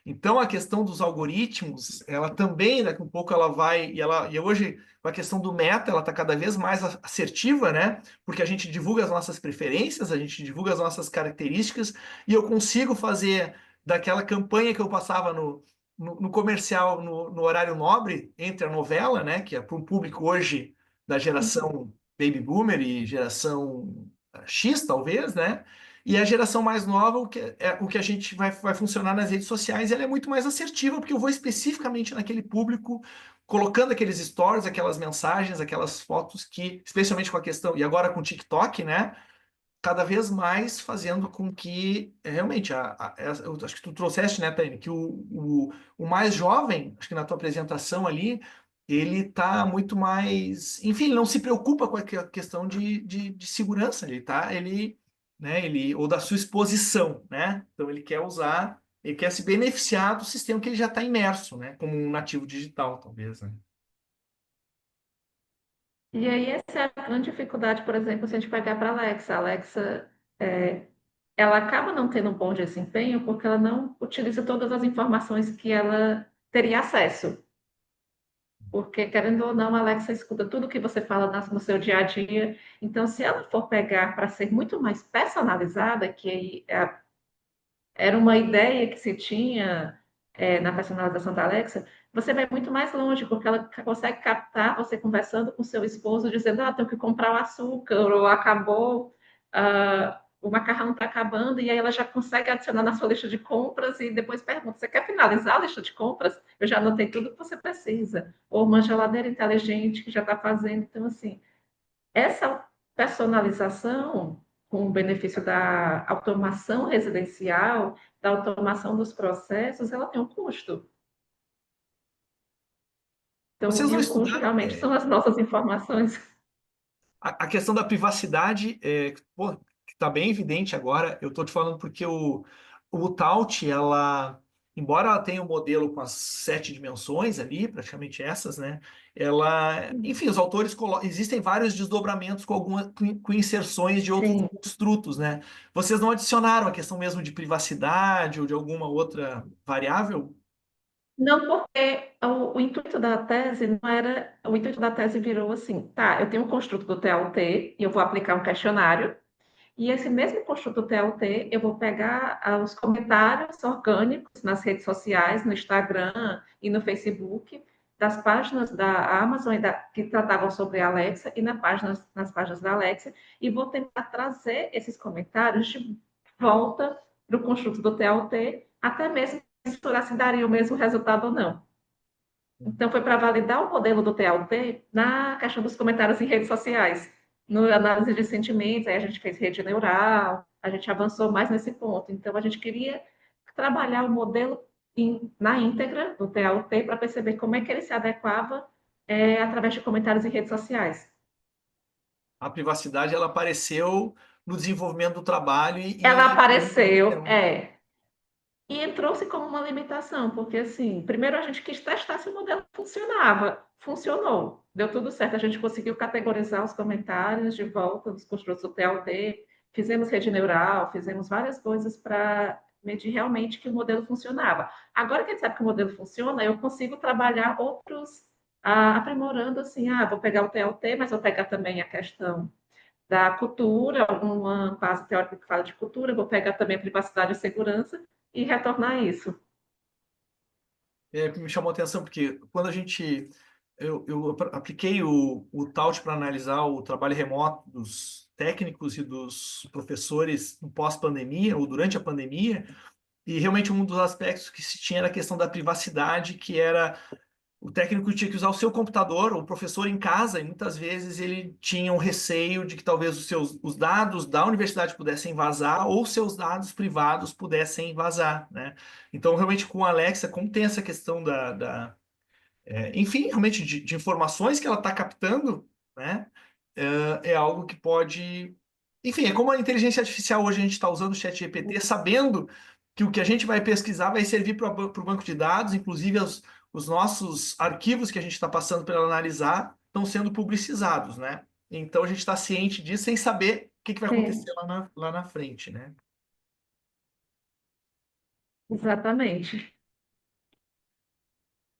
Então a questão dos algoritmos, ela também, daqui a um pouco ela vai, e hoje com a questão do meta, ela está cada vez mais assertiva, né? Porque a gente divulga as nossas preferências, a gente divulga as nossas características, e eu consigo fazer daquela campanha que eu passava no comercial, no horário nobre, entre a novela, né, que é para um público hoje da geração Baby Boomer e geração X, talvez, né? E a geração mais nova, o que a gente vai funcionar nas redes sociais, ela é muito mais assertiva, porque eu vou especificamente naquele público, colocando aqueles stories, aquelas mensagens, aquelas fotos que, especialmente com a questão, e agora com o TikTok, né? Cada vez mais fazendo com que realmente eu acho que tu trouxeste, né, Taine, que o mais jovem, acho que na tua apresentação ali, ele está muito mais, enfim, ele não se preocupa com a questão de segurança, né, ou da sua exposição, né? Então ele quer usar, ele quer se beneficiar do sistema que ele já está imerso, né, como um nativo digital, talvez, né? E aí, essa é a grande dificuldade, por exemplo, se a gente pegar para a Alexa. A Alexa, ela acaba não tendo um bom desempenho porque ela não utiliza todas as informações que ela teria acesso. Porque, querendo ou não, a Alexa escuta tudo que você fala no seu dia a dia. Então, se ela for pegar para ser muito mais personalizada, que era uma ideia que se tinha na personalização da Alexa, você vai muito mais longe, porque ela consegue captar você conversando com seu esposo, dizendo, ah, tenho que comprar o açúcar, ou acabou, o macarrão está acabando, e aí ela já consegue adicionar na sua lista de compras e depois pergunta, você quer finalizar a lista de compras? Eu já anotei tudo que você precisa. Ou uma geladeira inteligente que já está fazendo. Então, assim, essa personalização, com o benefício da automação residencial, da automação dos processos, ela tem um custo. Então, Vocês e não o custo estudaram, realmente são as nossas informações. a questão da privacidade, pô, que está bem evidente agora. Eu estou te falando porque o Taut, embora ela tenha um modelo com as 7 dimensões ali, praticamente essas, né? Enfim, os autores existem vários desdobramentos com inserções de outros Sim. construtos, né? Vocês não adicionaram a questão mesmo de privacidade ou de alguma outra variável? Não, porque o intuito da tese não era. O intuito da tese virou assim: tá, eu tenho um construto do TLT e eu vou aplicar um questionário. E esse mesmo construto TLT, eu vou pegar os comentários orgânicos nas redes sociais, no Instagram e no Facebook, das páginas da Amazon que tratavam sobre a Alexa e nas páginas da Alexa, e vou tentar trazer esses comentários de volta para o construto do TLT, até mesmo misturar se daria o mesmo resultado ou não. Então, foi para validar o modelo do TLT na questão dos comentários em redes sociais, no análise de sentimentos, aí a gente fez rede neural, a gente avançou mais nesse ponto. Então, a gente queria trabalhar o modelo na íntegra do TLT para perceber como é que ele se adequava através de comentários em redes sociais. A privacidade ela apareceu no desenvolvimento do trabalho Ela e apareceu, e entrou-se como uma limitação, porque assim, primeiro a gente quis testar se o modelo funcionava. Funcionou, deu tudo certo. A gente conseguiu categorizar os comentários de volta dos construtos do TLT, fizemos rede neural, fizemos várias coisas para medir realmente que o modelo funcionava. Agora que a gente sabe que o modelo funciona, eu consigo trabalhar outros, aprimorando assim, vou pegar o TLT, mas vou pegar também a questão da cultura, uma base teórica que fala de cultura, vou pegar também a privacidade e segurança e retornar isso. Me chamou a atenção porque quando eu apliquei o Taut para analisar o trabalho remoto dos técnicos e dos professores no pós-pandemia ou durante a pandemia, e realmente um dos aspectos que se tinha era a questão da privacidade, que era o técnico tinha que usar o seu computador, o professor em casa, e muitas vezes ele tinha um receio de que talvez os dados da universidade pudessem vazar ou seus dados privados pudessem vazar, né? Então, realmente, com a Alexa, como tem essa questão enfim, realmente de informações que ela está captando, né? É algo que pode. Enfim, é como a inteligência artificial hoje a gente está usando o chat GPT, sabendo que o que a gente vai pesquisar vai servir para o banco de dados, inclusive os nossos arquivos que a gente está passando para ela analisar estão sendo publicizados, né? Então a gente está ciente disso sem saber o que vai Sim, acontecer lá na frente, né? exatamente.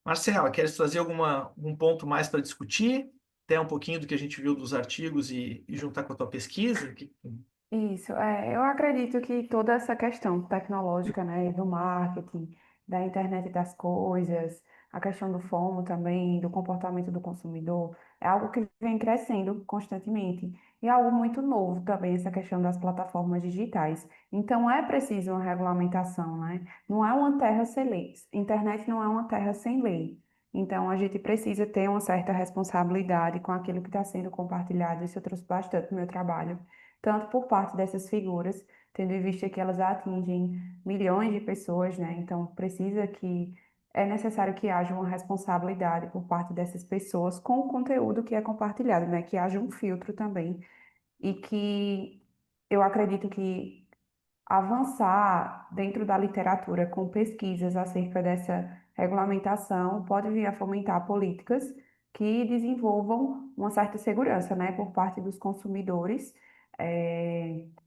Marcela, queres trazer algum ponto mais para discutir? Até um pouquinho do que a gente viu dos artigos e juntar com a tua pesquisa? Isso, eu acredito que toda essa questão tecnológica, né, do marketing, da internet das coisas, a questão do FOMO também, do comportamento do consumidor, é algo que vem crescendo constantemente e é algo muito novo também, essa questão das plataformas digitais. Então é preciso uma regulamentação, né? Não é uma terra sem leis. Internet não é uma terra sem lei. Então a gente precisa ter uma certa responsabilidade com aquilo que está sendo compartilhado. Isso eu trouxe bastante no meu trabalho tanto por parte dessas figuras, tendo em vista que elas atingem milhões de pessoas, né? Então, é necessário que haja uma responsabilidade por parte dessas pessoas com o conteúdo que é compartilhado, né? Que haja um filtro também e que eu acredito que avançar dentro da literatura com pesquisas acerca dessa regulamentação pode vir a fomentar políticas que desenvolvam uma certa segurança, né, por parte dos consumidores,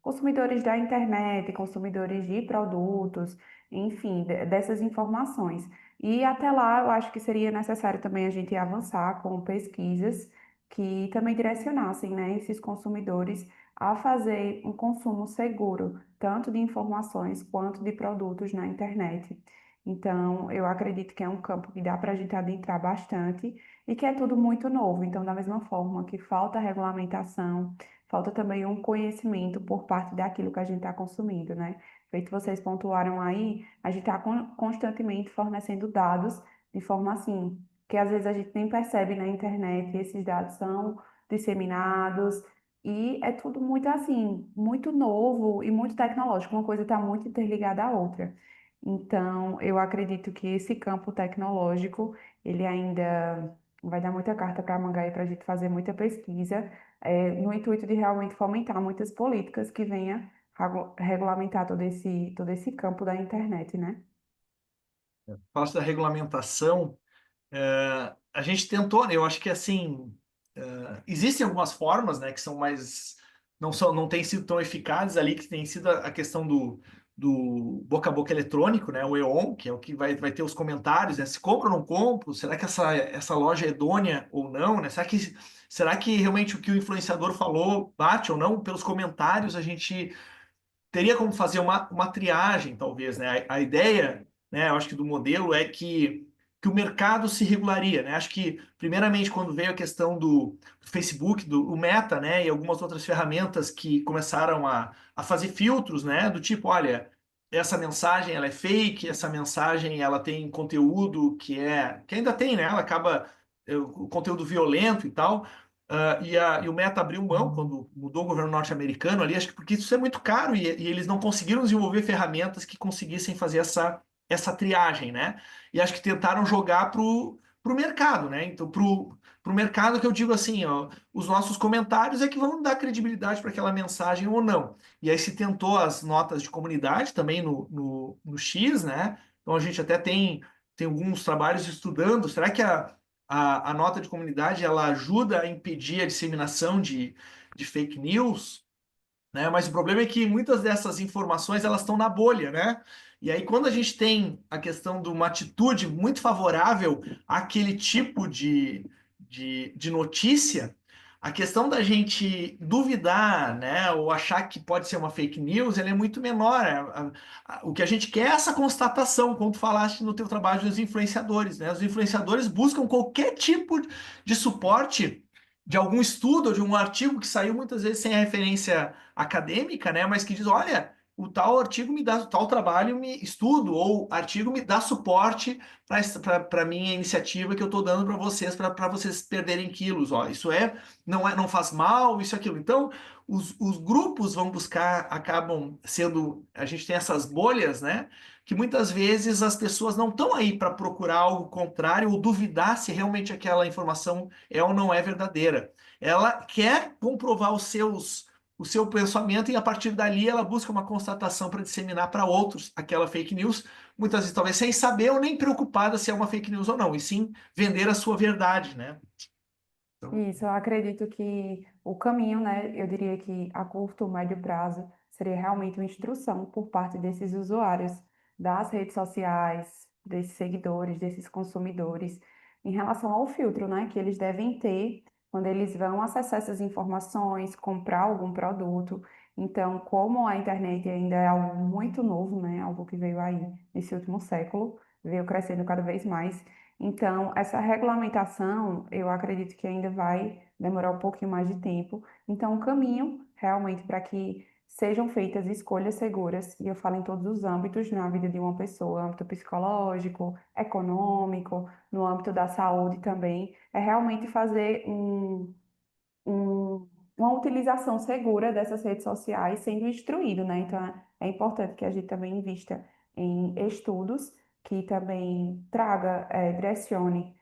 consumidores da internet, consumidores de produtos, enfim, dessas informações. E até lá, eu acho que seria necessário também a gente avançar com pesquisas que também direcionassem, né, esses consumidores a fazer um consumo seguro tanto de informações quanto de produtos na internet. Então, eu acredito que é um campo que dá para a gente adentrar bastante e que é tudo muito novo. Então, da mesma forma que falta regulamentação, falta também um conhecimento por parte daquilo que a gente está consumindo, né? Feito vocês pontuaram aí, a gente está constantemente fornecendo dados de forma assim, que às vezes a gente nem percebe na internet, e esses dados são disseminados e é tudo muito assim, muito novo e muito tecnológico. Uma coisa está muito interligada à outra. Então, eu acredito que esse campo tecnológico, ele ainda vai dar muita carta para manga aí para a gente fazer muita pesquisa, no intuito de realmente fomentar muitas políticas que venha regulamentar todo esse campo da internet, né? Falaste da regulamentação. A gente tentou, né? Eu acho que assim, existem algumas formas, né, que são mais, não têm sido tão eficazes ali, que tem sido a questão do boca a boca eletrônico, né, o EON, que é o que vai ter os comentários, né, se compro ou não compro, será que essa loja é idônea ou não, né, será que realmente o que o influenciador falou bate ou não? Pelos comentários a gente teria como fazer uma triagem, talvez, né? A ideia, né, eu acho que do modelo é que o mercado se regularia, né? Acho que, primeiramente, quando veio a questão do Facebook, o Meta, né, e algumas outras ferramentas que começaram a fazer filtros, né, do tipo, olha, essa mensagem ela é fake, essa mensagem ela tem conteúdo que ainda tem, né? Ela acaba o conteúdo violento e tal. E o Meta abriu mão quando mudou o governo norte-americano ali, acho que porque isso é muito caro e eles não conseguiram desenvolver ferramentas que conseguissem fazer essa triagem, né? E acho que tentaram jogar o mercado, né? Então, para o mercado que eu digo assim, ó, os nossos comentários é que vão dar credibilidade para aquela mensagem ou não. E aí se tentou as notas de comunidade também no X, né? Então a gente até tem alguns trabalhos estudando, será que a nota de comunidade ela ajuda a impedir a disseminação de fake news? Né? Mas o problema é que muitas dessas informações elas estão na bolha, né? E aí quando a gente tem a questão de uma atitude muito favorável àquele tipo de notícia, a questão da gente duvidar, né, ou achar que pode ser uma fake news, ela é muito menor. O que a gente quer é essa constatação, como tu falaste no teu trabalho dos influenciadores, né? Os influenciadores buscam qualquer tipo de suporte de algum estudo ou de um artigo que saiu muitas vezes sem referência acadêmica, né? Mas que diz, olha, o tal artigo me dá, tal trabalho me estudo, ou artigo me dá suporte para minha iniciativa que eu estou dando para vocês perderem quilos. Ó, isso não faz mal, isso aquilo. Então, os grupos vão buscar, acabam sendo, a gente tem essas bolhas, né? Que muitas vezes as pessoas não estão aí para procurar algo contrário ou duvidar se realmente aquela informação é ou não é verdadeira. Ela quer comprovar o seu pensamento e a partir dali ela busca uma constatação para disseminar para outros aquela fake news, muitas vezes talvez sem saber ou nem preocupada se é uma fake news ou não, e sim vender a sua verdade, né? Então, Isso, eu acredito que o caminho, né, eu diria que a curto, médio prazo, seria realmente uma instrução por parte desses usuários das redes sociais, desses seguidores, desses consumidores, em relação ao filtro, né, que eles devem ter quando eles vão acessar essas informações, comprar algum produto. Então, como a internet ainda é algo muito novo, né, algo que veio aí nesse último século, veio crescendo cada vez mais. Então, essa regulamentação, eu acredito que ainda vai demorar um pouquinho mais de tempo. Então, o caminho, realmente, para que sejam feitas escolhas seguras, e eu falo em todos os âmbitos na vida de uma pessoa, âmbito psicológico, econômico, no âmbito da saúde também, é realmente fazer uma utilização segura dessas redes sociais sendo instruído, né? Então, é importante que a gente também invista em estudos que também direcione,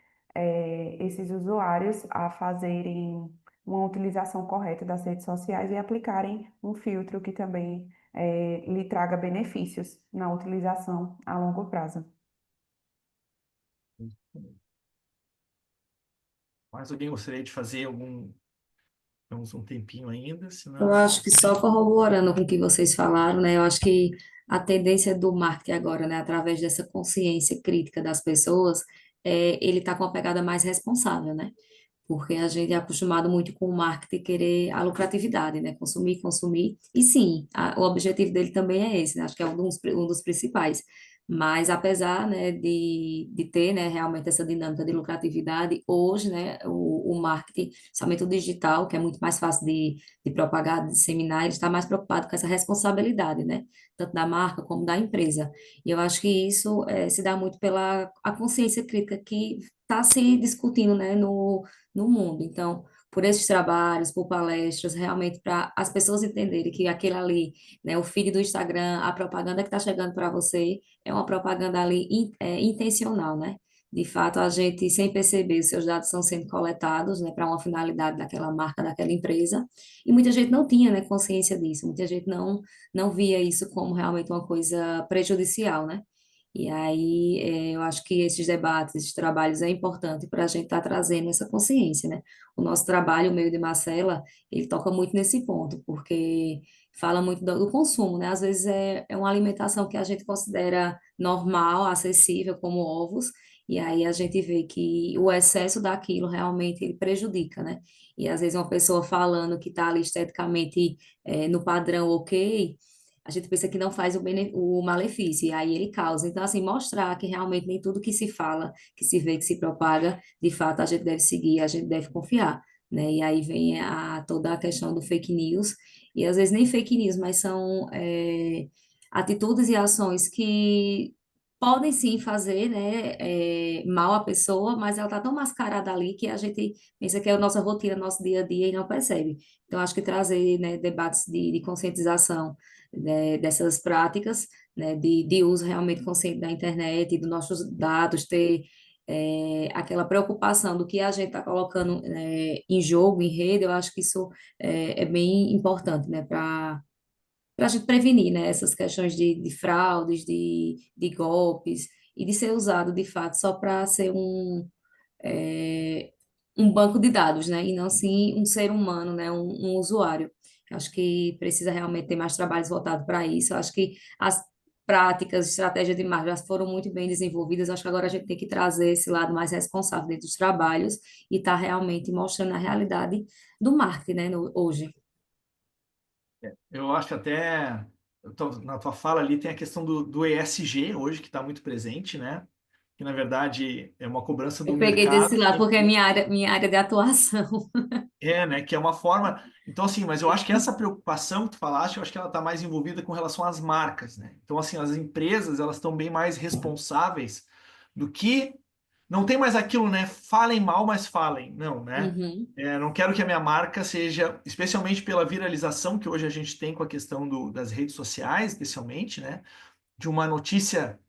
esses usuários a fazerem uma utilização correta das redes sociais e aplicarem um filtro que também, lhe traga benefícios na utilização a longo prazo. mais alguém gostaria de fazer algum, temos um tempinho ainda, Eu senão acho que só corroborando com o que vocês falaram, né? Eu acho que a tendência do marketing agora, né, através dessa consciência crítica das pessoas, ele está com uma pegada mais responsável, né? Porque a gente é acostumado muito com o marketing querer a lucratividade, né? Consumir, consumir. E sim, o objetivo dele também é esse, né? Acho que é um dos principais. Mas apesar, né, de ter, né, realmente essa dinâmica de lucratividade, hoje, né, o marketing, somente o digital, que é muito mais fácil de propagar, de disseminar, ele está mais preocupado com essa responsabilidade, né? Tanto da marca como da empresa. E eu acho que isso se dá muito pela a consciência crítica que está se discutindo, né, no mundo. Então, por esses trabalhos, por palestras, realmente para as pessoas entenderem que aquele ali, né, o feed do Instagram, a propaganda que está chegando para você é uma propaganda ali intencional, né? De fato, a gente, sem perceber, os seus dados estão sendo coletados, né, para uma finalidade daquela marca, daquela empresa, e muita gente não tinha, né, consciência disso, muita gente não via isso como realmente uma coisa prejudicial, né? E aí, eu acho que esses debates, esses trabalhos é importante para a gente estar trazendo essa consciência, né? O nosso trabalho, o meio de Marcela, ele toca muito nesse ponto, porque fala muito do consumo, né? Às vezes é uma alimentação que a gente considera normal, acessível, como ovos, e aí a gente vê que o excesso daquilo realmente ele prejudica, né? E às vezes uma pessoa falando que está ali esteticamente no padrão ok, a gente pensa que não faz o malefício, e aí ele causa. Então, assim, mostrar que realmente nem tudo que se fala, que se vê, que se propaga, de fato a gente deve seguir, a gente deve confiar, né? E aí vem toda a questão do fake news, e às vezes nem fake news, mas são atitudes e ações que podem sim fazer, né, mal à pessoa, mas ela está tão mascarada ali que a gente pensa que é a nossa rotina, nosso dia a dia e não percebe. Então, acho que trazer, né, debates de conscientização, né, dessas práticas, né, de uso realmente consciente da internet e dos nossos dados, ter aquela preocupação do que a gente está colocando em jogo, em rede, eu acho que isso é bem importante, né, para a gente prevenir, né, essas questões de fraudes, de golpes, e de ser usado, de fato, só para ser é, um banco de dados, né, e não sim um ser humano, né, um usuário. Eu acho que precisa realmente ter mais trabalhos voltados para isso. Eu acho que as práticas, estratégias de marketing já foram muito bem desenvolvidas. Eu acho que agora a gente tem que trazer esse lado mais responsável dentro dos trabalhos e estar realmente mostrando a realidade do marketing, né, hoje. Eu acho que até na tua fala ali tem a questão do ESG hoje, que está muito presente, né? Que na verdade é uma cobrança do Eu peguei desse mercado. lado porque é minha área de atuação. Né? Que é uma forma. Então, assim, mas eu acho que essa preocupação que tu falaste, eu acho que ela está mais envolvida com relação às marcas, né? Então, assim, as empresas, elas estão bem mais responsáveis do que. Não tem mais aquilo, né? Falem mal, mas falem. Não, né? Uhum. Não quero que a minha marca seja, especialmente pela viralização que hoje a gente tem com a questão das redes sociais, especialmente, né? De uma notícia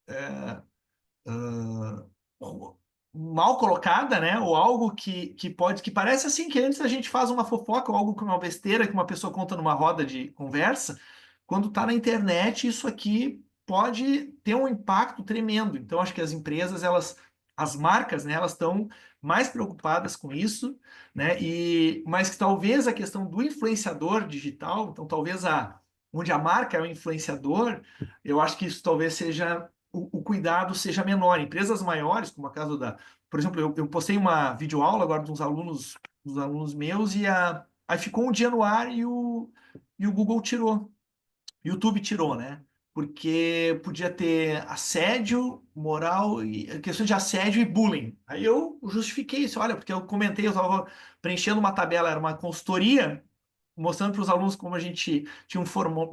ah, mal colocada, né? Ou algo que parece assim que antes a gente faz uma fofoca ou algo com uma besteira que uma pessoa conta numa roda de conversa, quando está na internet, isso aqui pode ter um impacto tremendo. Então, acho que as empresas, as marcas, né, elas estão mais preocupadas com isso, né? Mas que talvez a questão do influenciador digital, então talvez onde a marca é o influenciador, eu acho que isso talvez seja o cuidado seja menor. Empresas maiores, como a caso por exemplo, eu postei uma videoaula agora dos alunos meus aí ficou um dia no ar e o Google tirou, YouTube tirou, né? Porque podia ter assédio moral e questão de assédio e bullying. Aí eu justifiquei isso, olha, porque eu comentei, eu estava preenchendo uma tabela, era uma consultoria mostrando para os alunos como a gente tinha um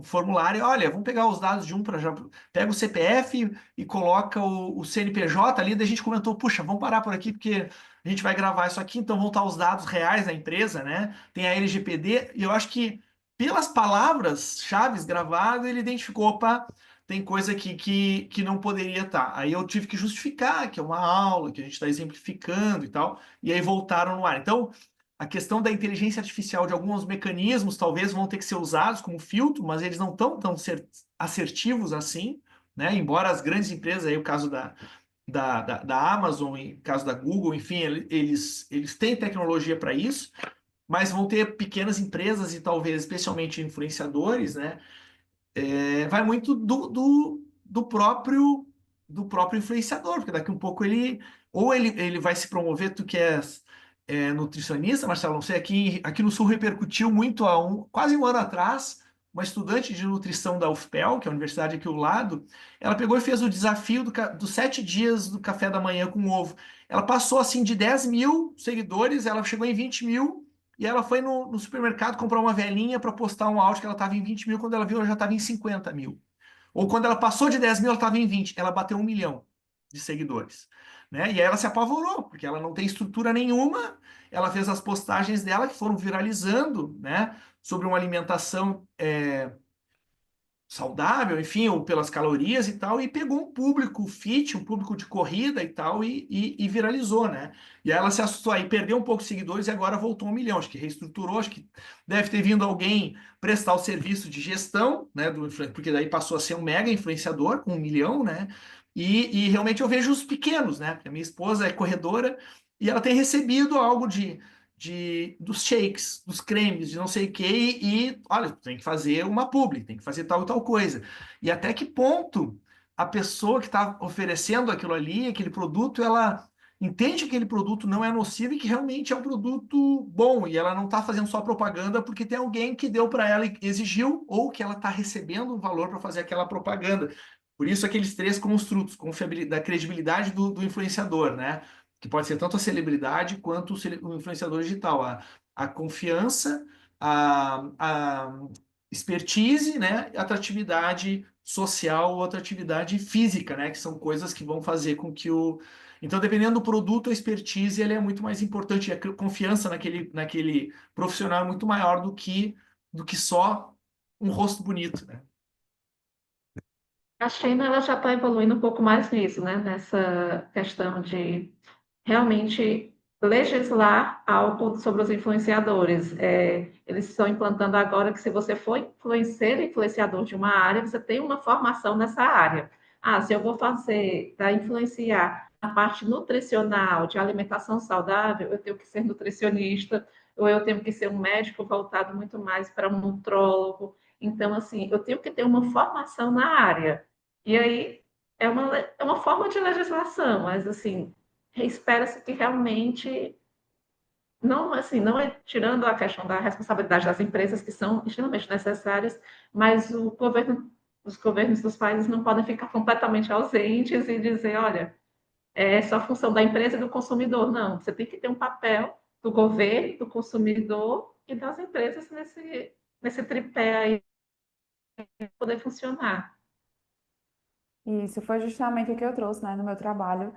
formulário. Olha, vamos pegar os dados de um para já. Pega o CPF e coloca o CNPJ ali. Daí a gente comentou, puxa, vamos parar por aqui porque a gente vai gravar isso aqui, então vão estar os dados reais da empresa, né? Tem a LGPD, e eu acho que pelas palavras-chaves gravadas, ele identificou, opa, tem coisa aqui que não poderia estar. Aí eu tive que justificar que é uma aula, que a gente está exemplificando e tal, e aí voltaram no ar. Então, a questão da inteligência artificial, de alguns mecanismos, talvez vão ter que ser usados como filtro, mas eles não estão tão assertivos assim, né? Embora as grandes empresas, aí o caso da Amazon, o caso da Google, enfim, eles têm tecnologia para isso, mas vão ter pequenas empresas e talvez especialmente influenciadores, né? Vai muito do próprio influenciador, porque daqui um pouco ele vai se promover, tu que é nutricionista, Marcelo, não sei, aqui no Sul repercutiu muito quase um ano atrás, uma estudante de nutrição da UFPEL, que é a universidade aqui ao lado, ela pegou e fez o desafio dos 7 dias do café da manhã com ovo. Ela passou assim de 10 mil seguidores, ela chegou em 20 mil, e ela foi no supermercado comprar uma velhinha para postar um áudio que ela estava em 20 mil, quando ela viu, ela já estava em 50 mil. Ou quando ela passou de 10 mil, ela estava em 20. Ela bateu 1 milhão de seguidores. Né? E aí ela se apavorou, porque ela não tem estrutura nenhuma. Ela fez as postagens dela que foram viralizando, né? Sobre uma alimentação saudável, enfim, ou pelas calorias e tal, e pegou um público fit, um público de corrida e tal, e viralizou, né? E aí ela se assustou, aí perdeu um pouco de seguidores e agora voltou 1 milhão. Acho que reestruturou, acho que deve ter vindo alguém prestar o serviço de gestão, né? Porque daí passou a ser um mega influenciador com 1 milhão, né? E realmente eu vejo os pequenos, né? Porque a minha esposa é corredora e ela tem recebido algo dos shakes, dos cremes, de não sei o quê, olha, tem que fazer uma publi, tem que fazer tal e tal coisa. E até que ponto a pessoa que está oferecendo aquilo ali, aquele produto, ela entende que aquele produto não é nocivo e que realmente é um produto bom, e ela não está fazendo só propaganda porque tem alguém que deu para ela e exigiu, ou que ela está recebendo um valor para fazer aquela propaganda. Por isso, aqueles 3 construtos, da credibilidade do influenciador, né? Que pode ser tanto a celebridade quanto o influenciador digital. A confiança, a expertise, né? A atratividade social ou atratividade física, né? Que são coisas que vão fazer com que o. Então, dependendo do produto, a expertise ele é muito mais importante. A confiança naquele profissional é muito maior do que só um rosto bonito, né? A China ela já está evoluindo um pouco mais nisso, né? Nessa questão de realmente legislar algo sobre os influenciadores. Eles estão implantando agora que se você for influenciador de uma área, você tem uma formação nessa área. Ah, se eu vou fazer para influenciar a parte nutricional, de alimentação saudável, eu tenho que ser nutricionista, ou eu tenho que ser um médico voltado muito mais para um nutrólogo. Então, assim, eu tenho que ter uma formação na área. E aí é uma forma de legislação, mas assim, espera-se que realmente não, assim, não é tirando a questão da responsabilidade das empresas, que são extremamente necessárias, mas os governos dos países não podem ficar completamente ausentes e dizer, olha, é só função da empresa e do consumidor. Não, você tem que ter um papel do governo, do consumidor e das empresas nesse tripé aí para poder funcionar. Isso foi justamente o que eu trouxe, né, no meu trabalho,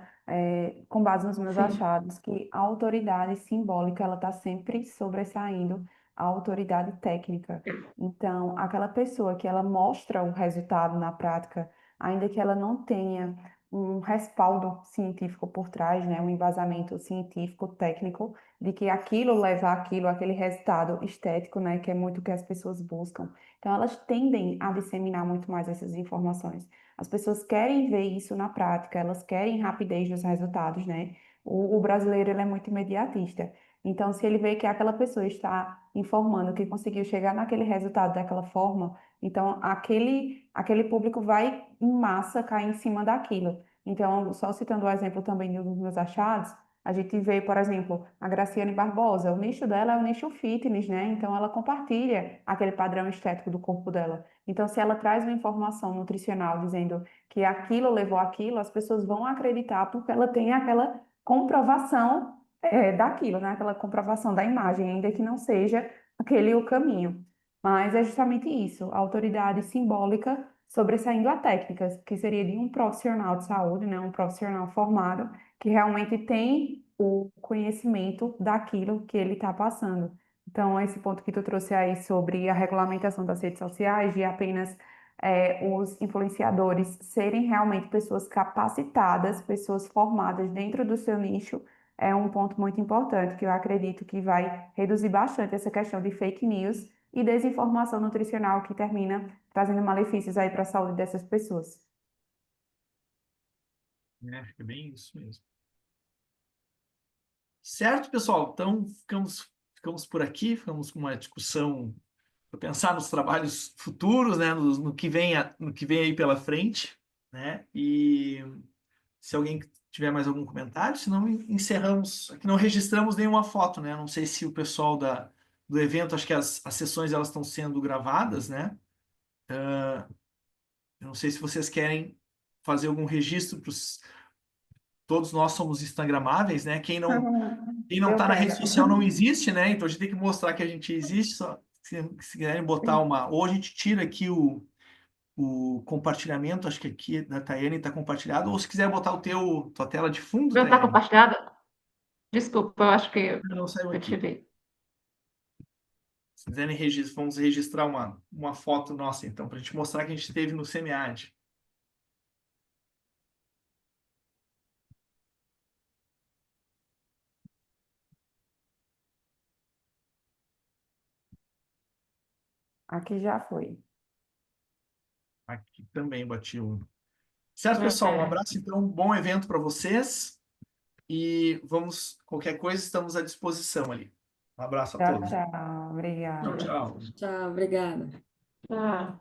com base nos meus Sim, achados, que a autoridade simbólica ela está sempre sobressaindo a autoridade técnica. Então, aquela pessoa que ela mostra o resultado na prática, ainda que ela não tenha um respaldo científico por trás, né, um embasamento científico, técnico, de que aquilo leva àquilo, aquele resultado estético, né, que é muito o que as pessoas buscam. Então, elas tendem a disseminar muito mais essas informações. As pessoas querem ver isso na prática, elas querem rapidez dos resultados, né? O brasileiro, ele é muito imediatista. Então, se ele vê que aquela pessoa está informando que conseguiu chegar naquele resultado daquela forma, então aquele público vai em massa cair em cima daquilo. Então, só citando o exemplo também dos meus achados, a gente vê, por exemplo, a Graciane Barbosa, o nicho dela é o nicho fitness, né? Então, ela compartilha aquele padrão estético do corpo dela. Então, se ela traz uma informação nutricional dizendo que aquilo levou àquilo, as pessoas vão acreditar porque ela tem aquela comprovação daquilo, né? Aquela comprovação da imagem, ainda que não seja aquele o caminho. Mas é justamente isso, a autoridade simbólica sobressaindo a técnica, que seria de um profissional de saúde, né? Um profissional formado que realmente tem o conhecimento daquilo que ele está passando. Então, esse ponto que tu trouxe aí sobre a regulamentação das redes sociais, de apenas os influenciadores serem realmente pessoas capacitadas, pessoas formadas dentro do seu nicho, é um ponto muito importante, que eu acredito que vai reduzir bastante essa questão de fake news e desinformação nutricional que termina trazendo malefícios aí para a saúde dessas pessoas. É bem isso mesmo. Certo, pessoal? Então, ficamos por aqui, ficamos com uma discussão para pensar nos trabalhos futuros, né? No que vem aí pela frente, né? E se alguém tiver mais algum comentário, senão encerramos. Aqui não registramos nenhuma foto, né? Não sei se o pessoal do evento, acho que as sessões elas estão sendo gravadas, né? Eu não sei se vocês querem fazer algum registro para todos nós somos instagramáveis, né? Quem não Eu tá na rede quero. social não existe, né? Então a gente tem que mostrar que a gente existe. Só, se quiserem botar uma. Ou a gente tira aqui o compartilhamento, acho que aqui da Tayane está compartilhado, ou se quiser botar tua tela de o fundo, meu está Tayane, compartilhado? Desculpa, eu acho que não saiu eu aqui. tirei. Se quiserem, vamos registrar uma foto nossa, então, para a gente mostrar que a gente esteve no SEMIAD. Aqui já foi. Aqui também bati o. Certo, pessoal? Um É. abraço, então, bom evento para vocês. E qualquer coisa, estamos à disposição ali. Um abraço a Tchau, todos. tchau. Tchau, Obrigada. tchau. Tchau, obrigada. Tá.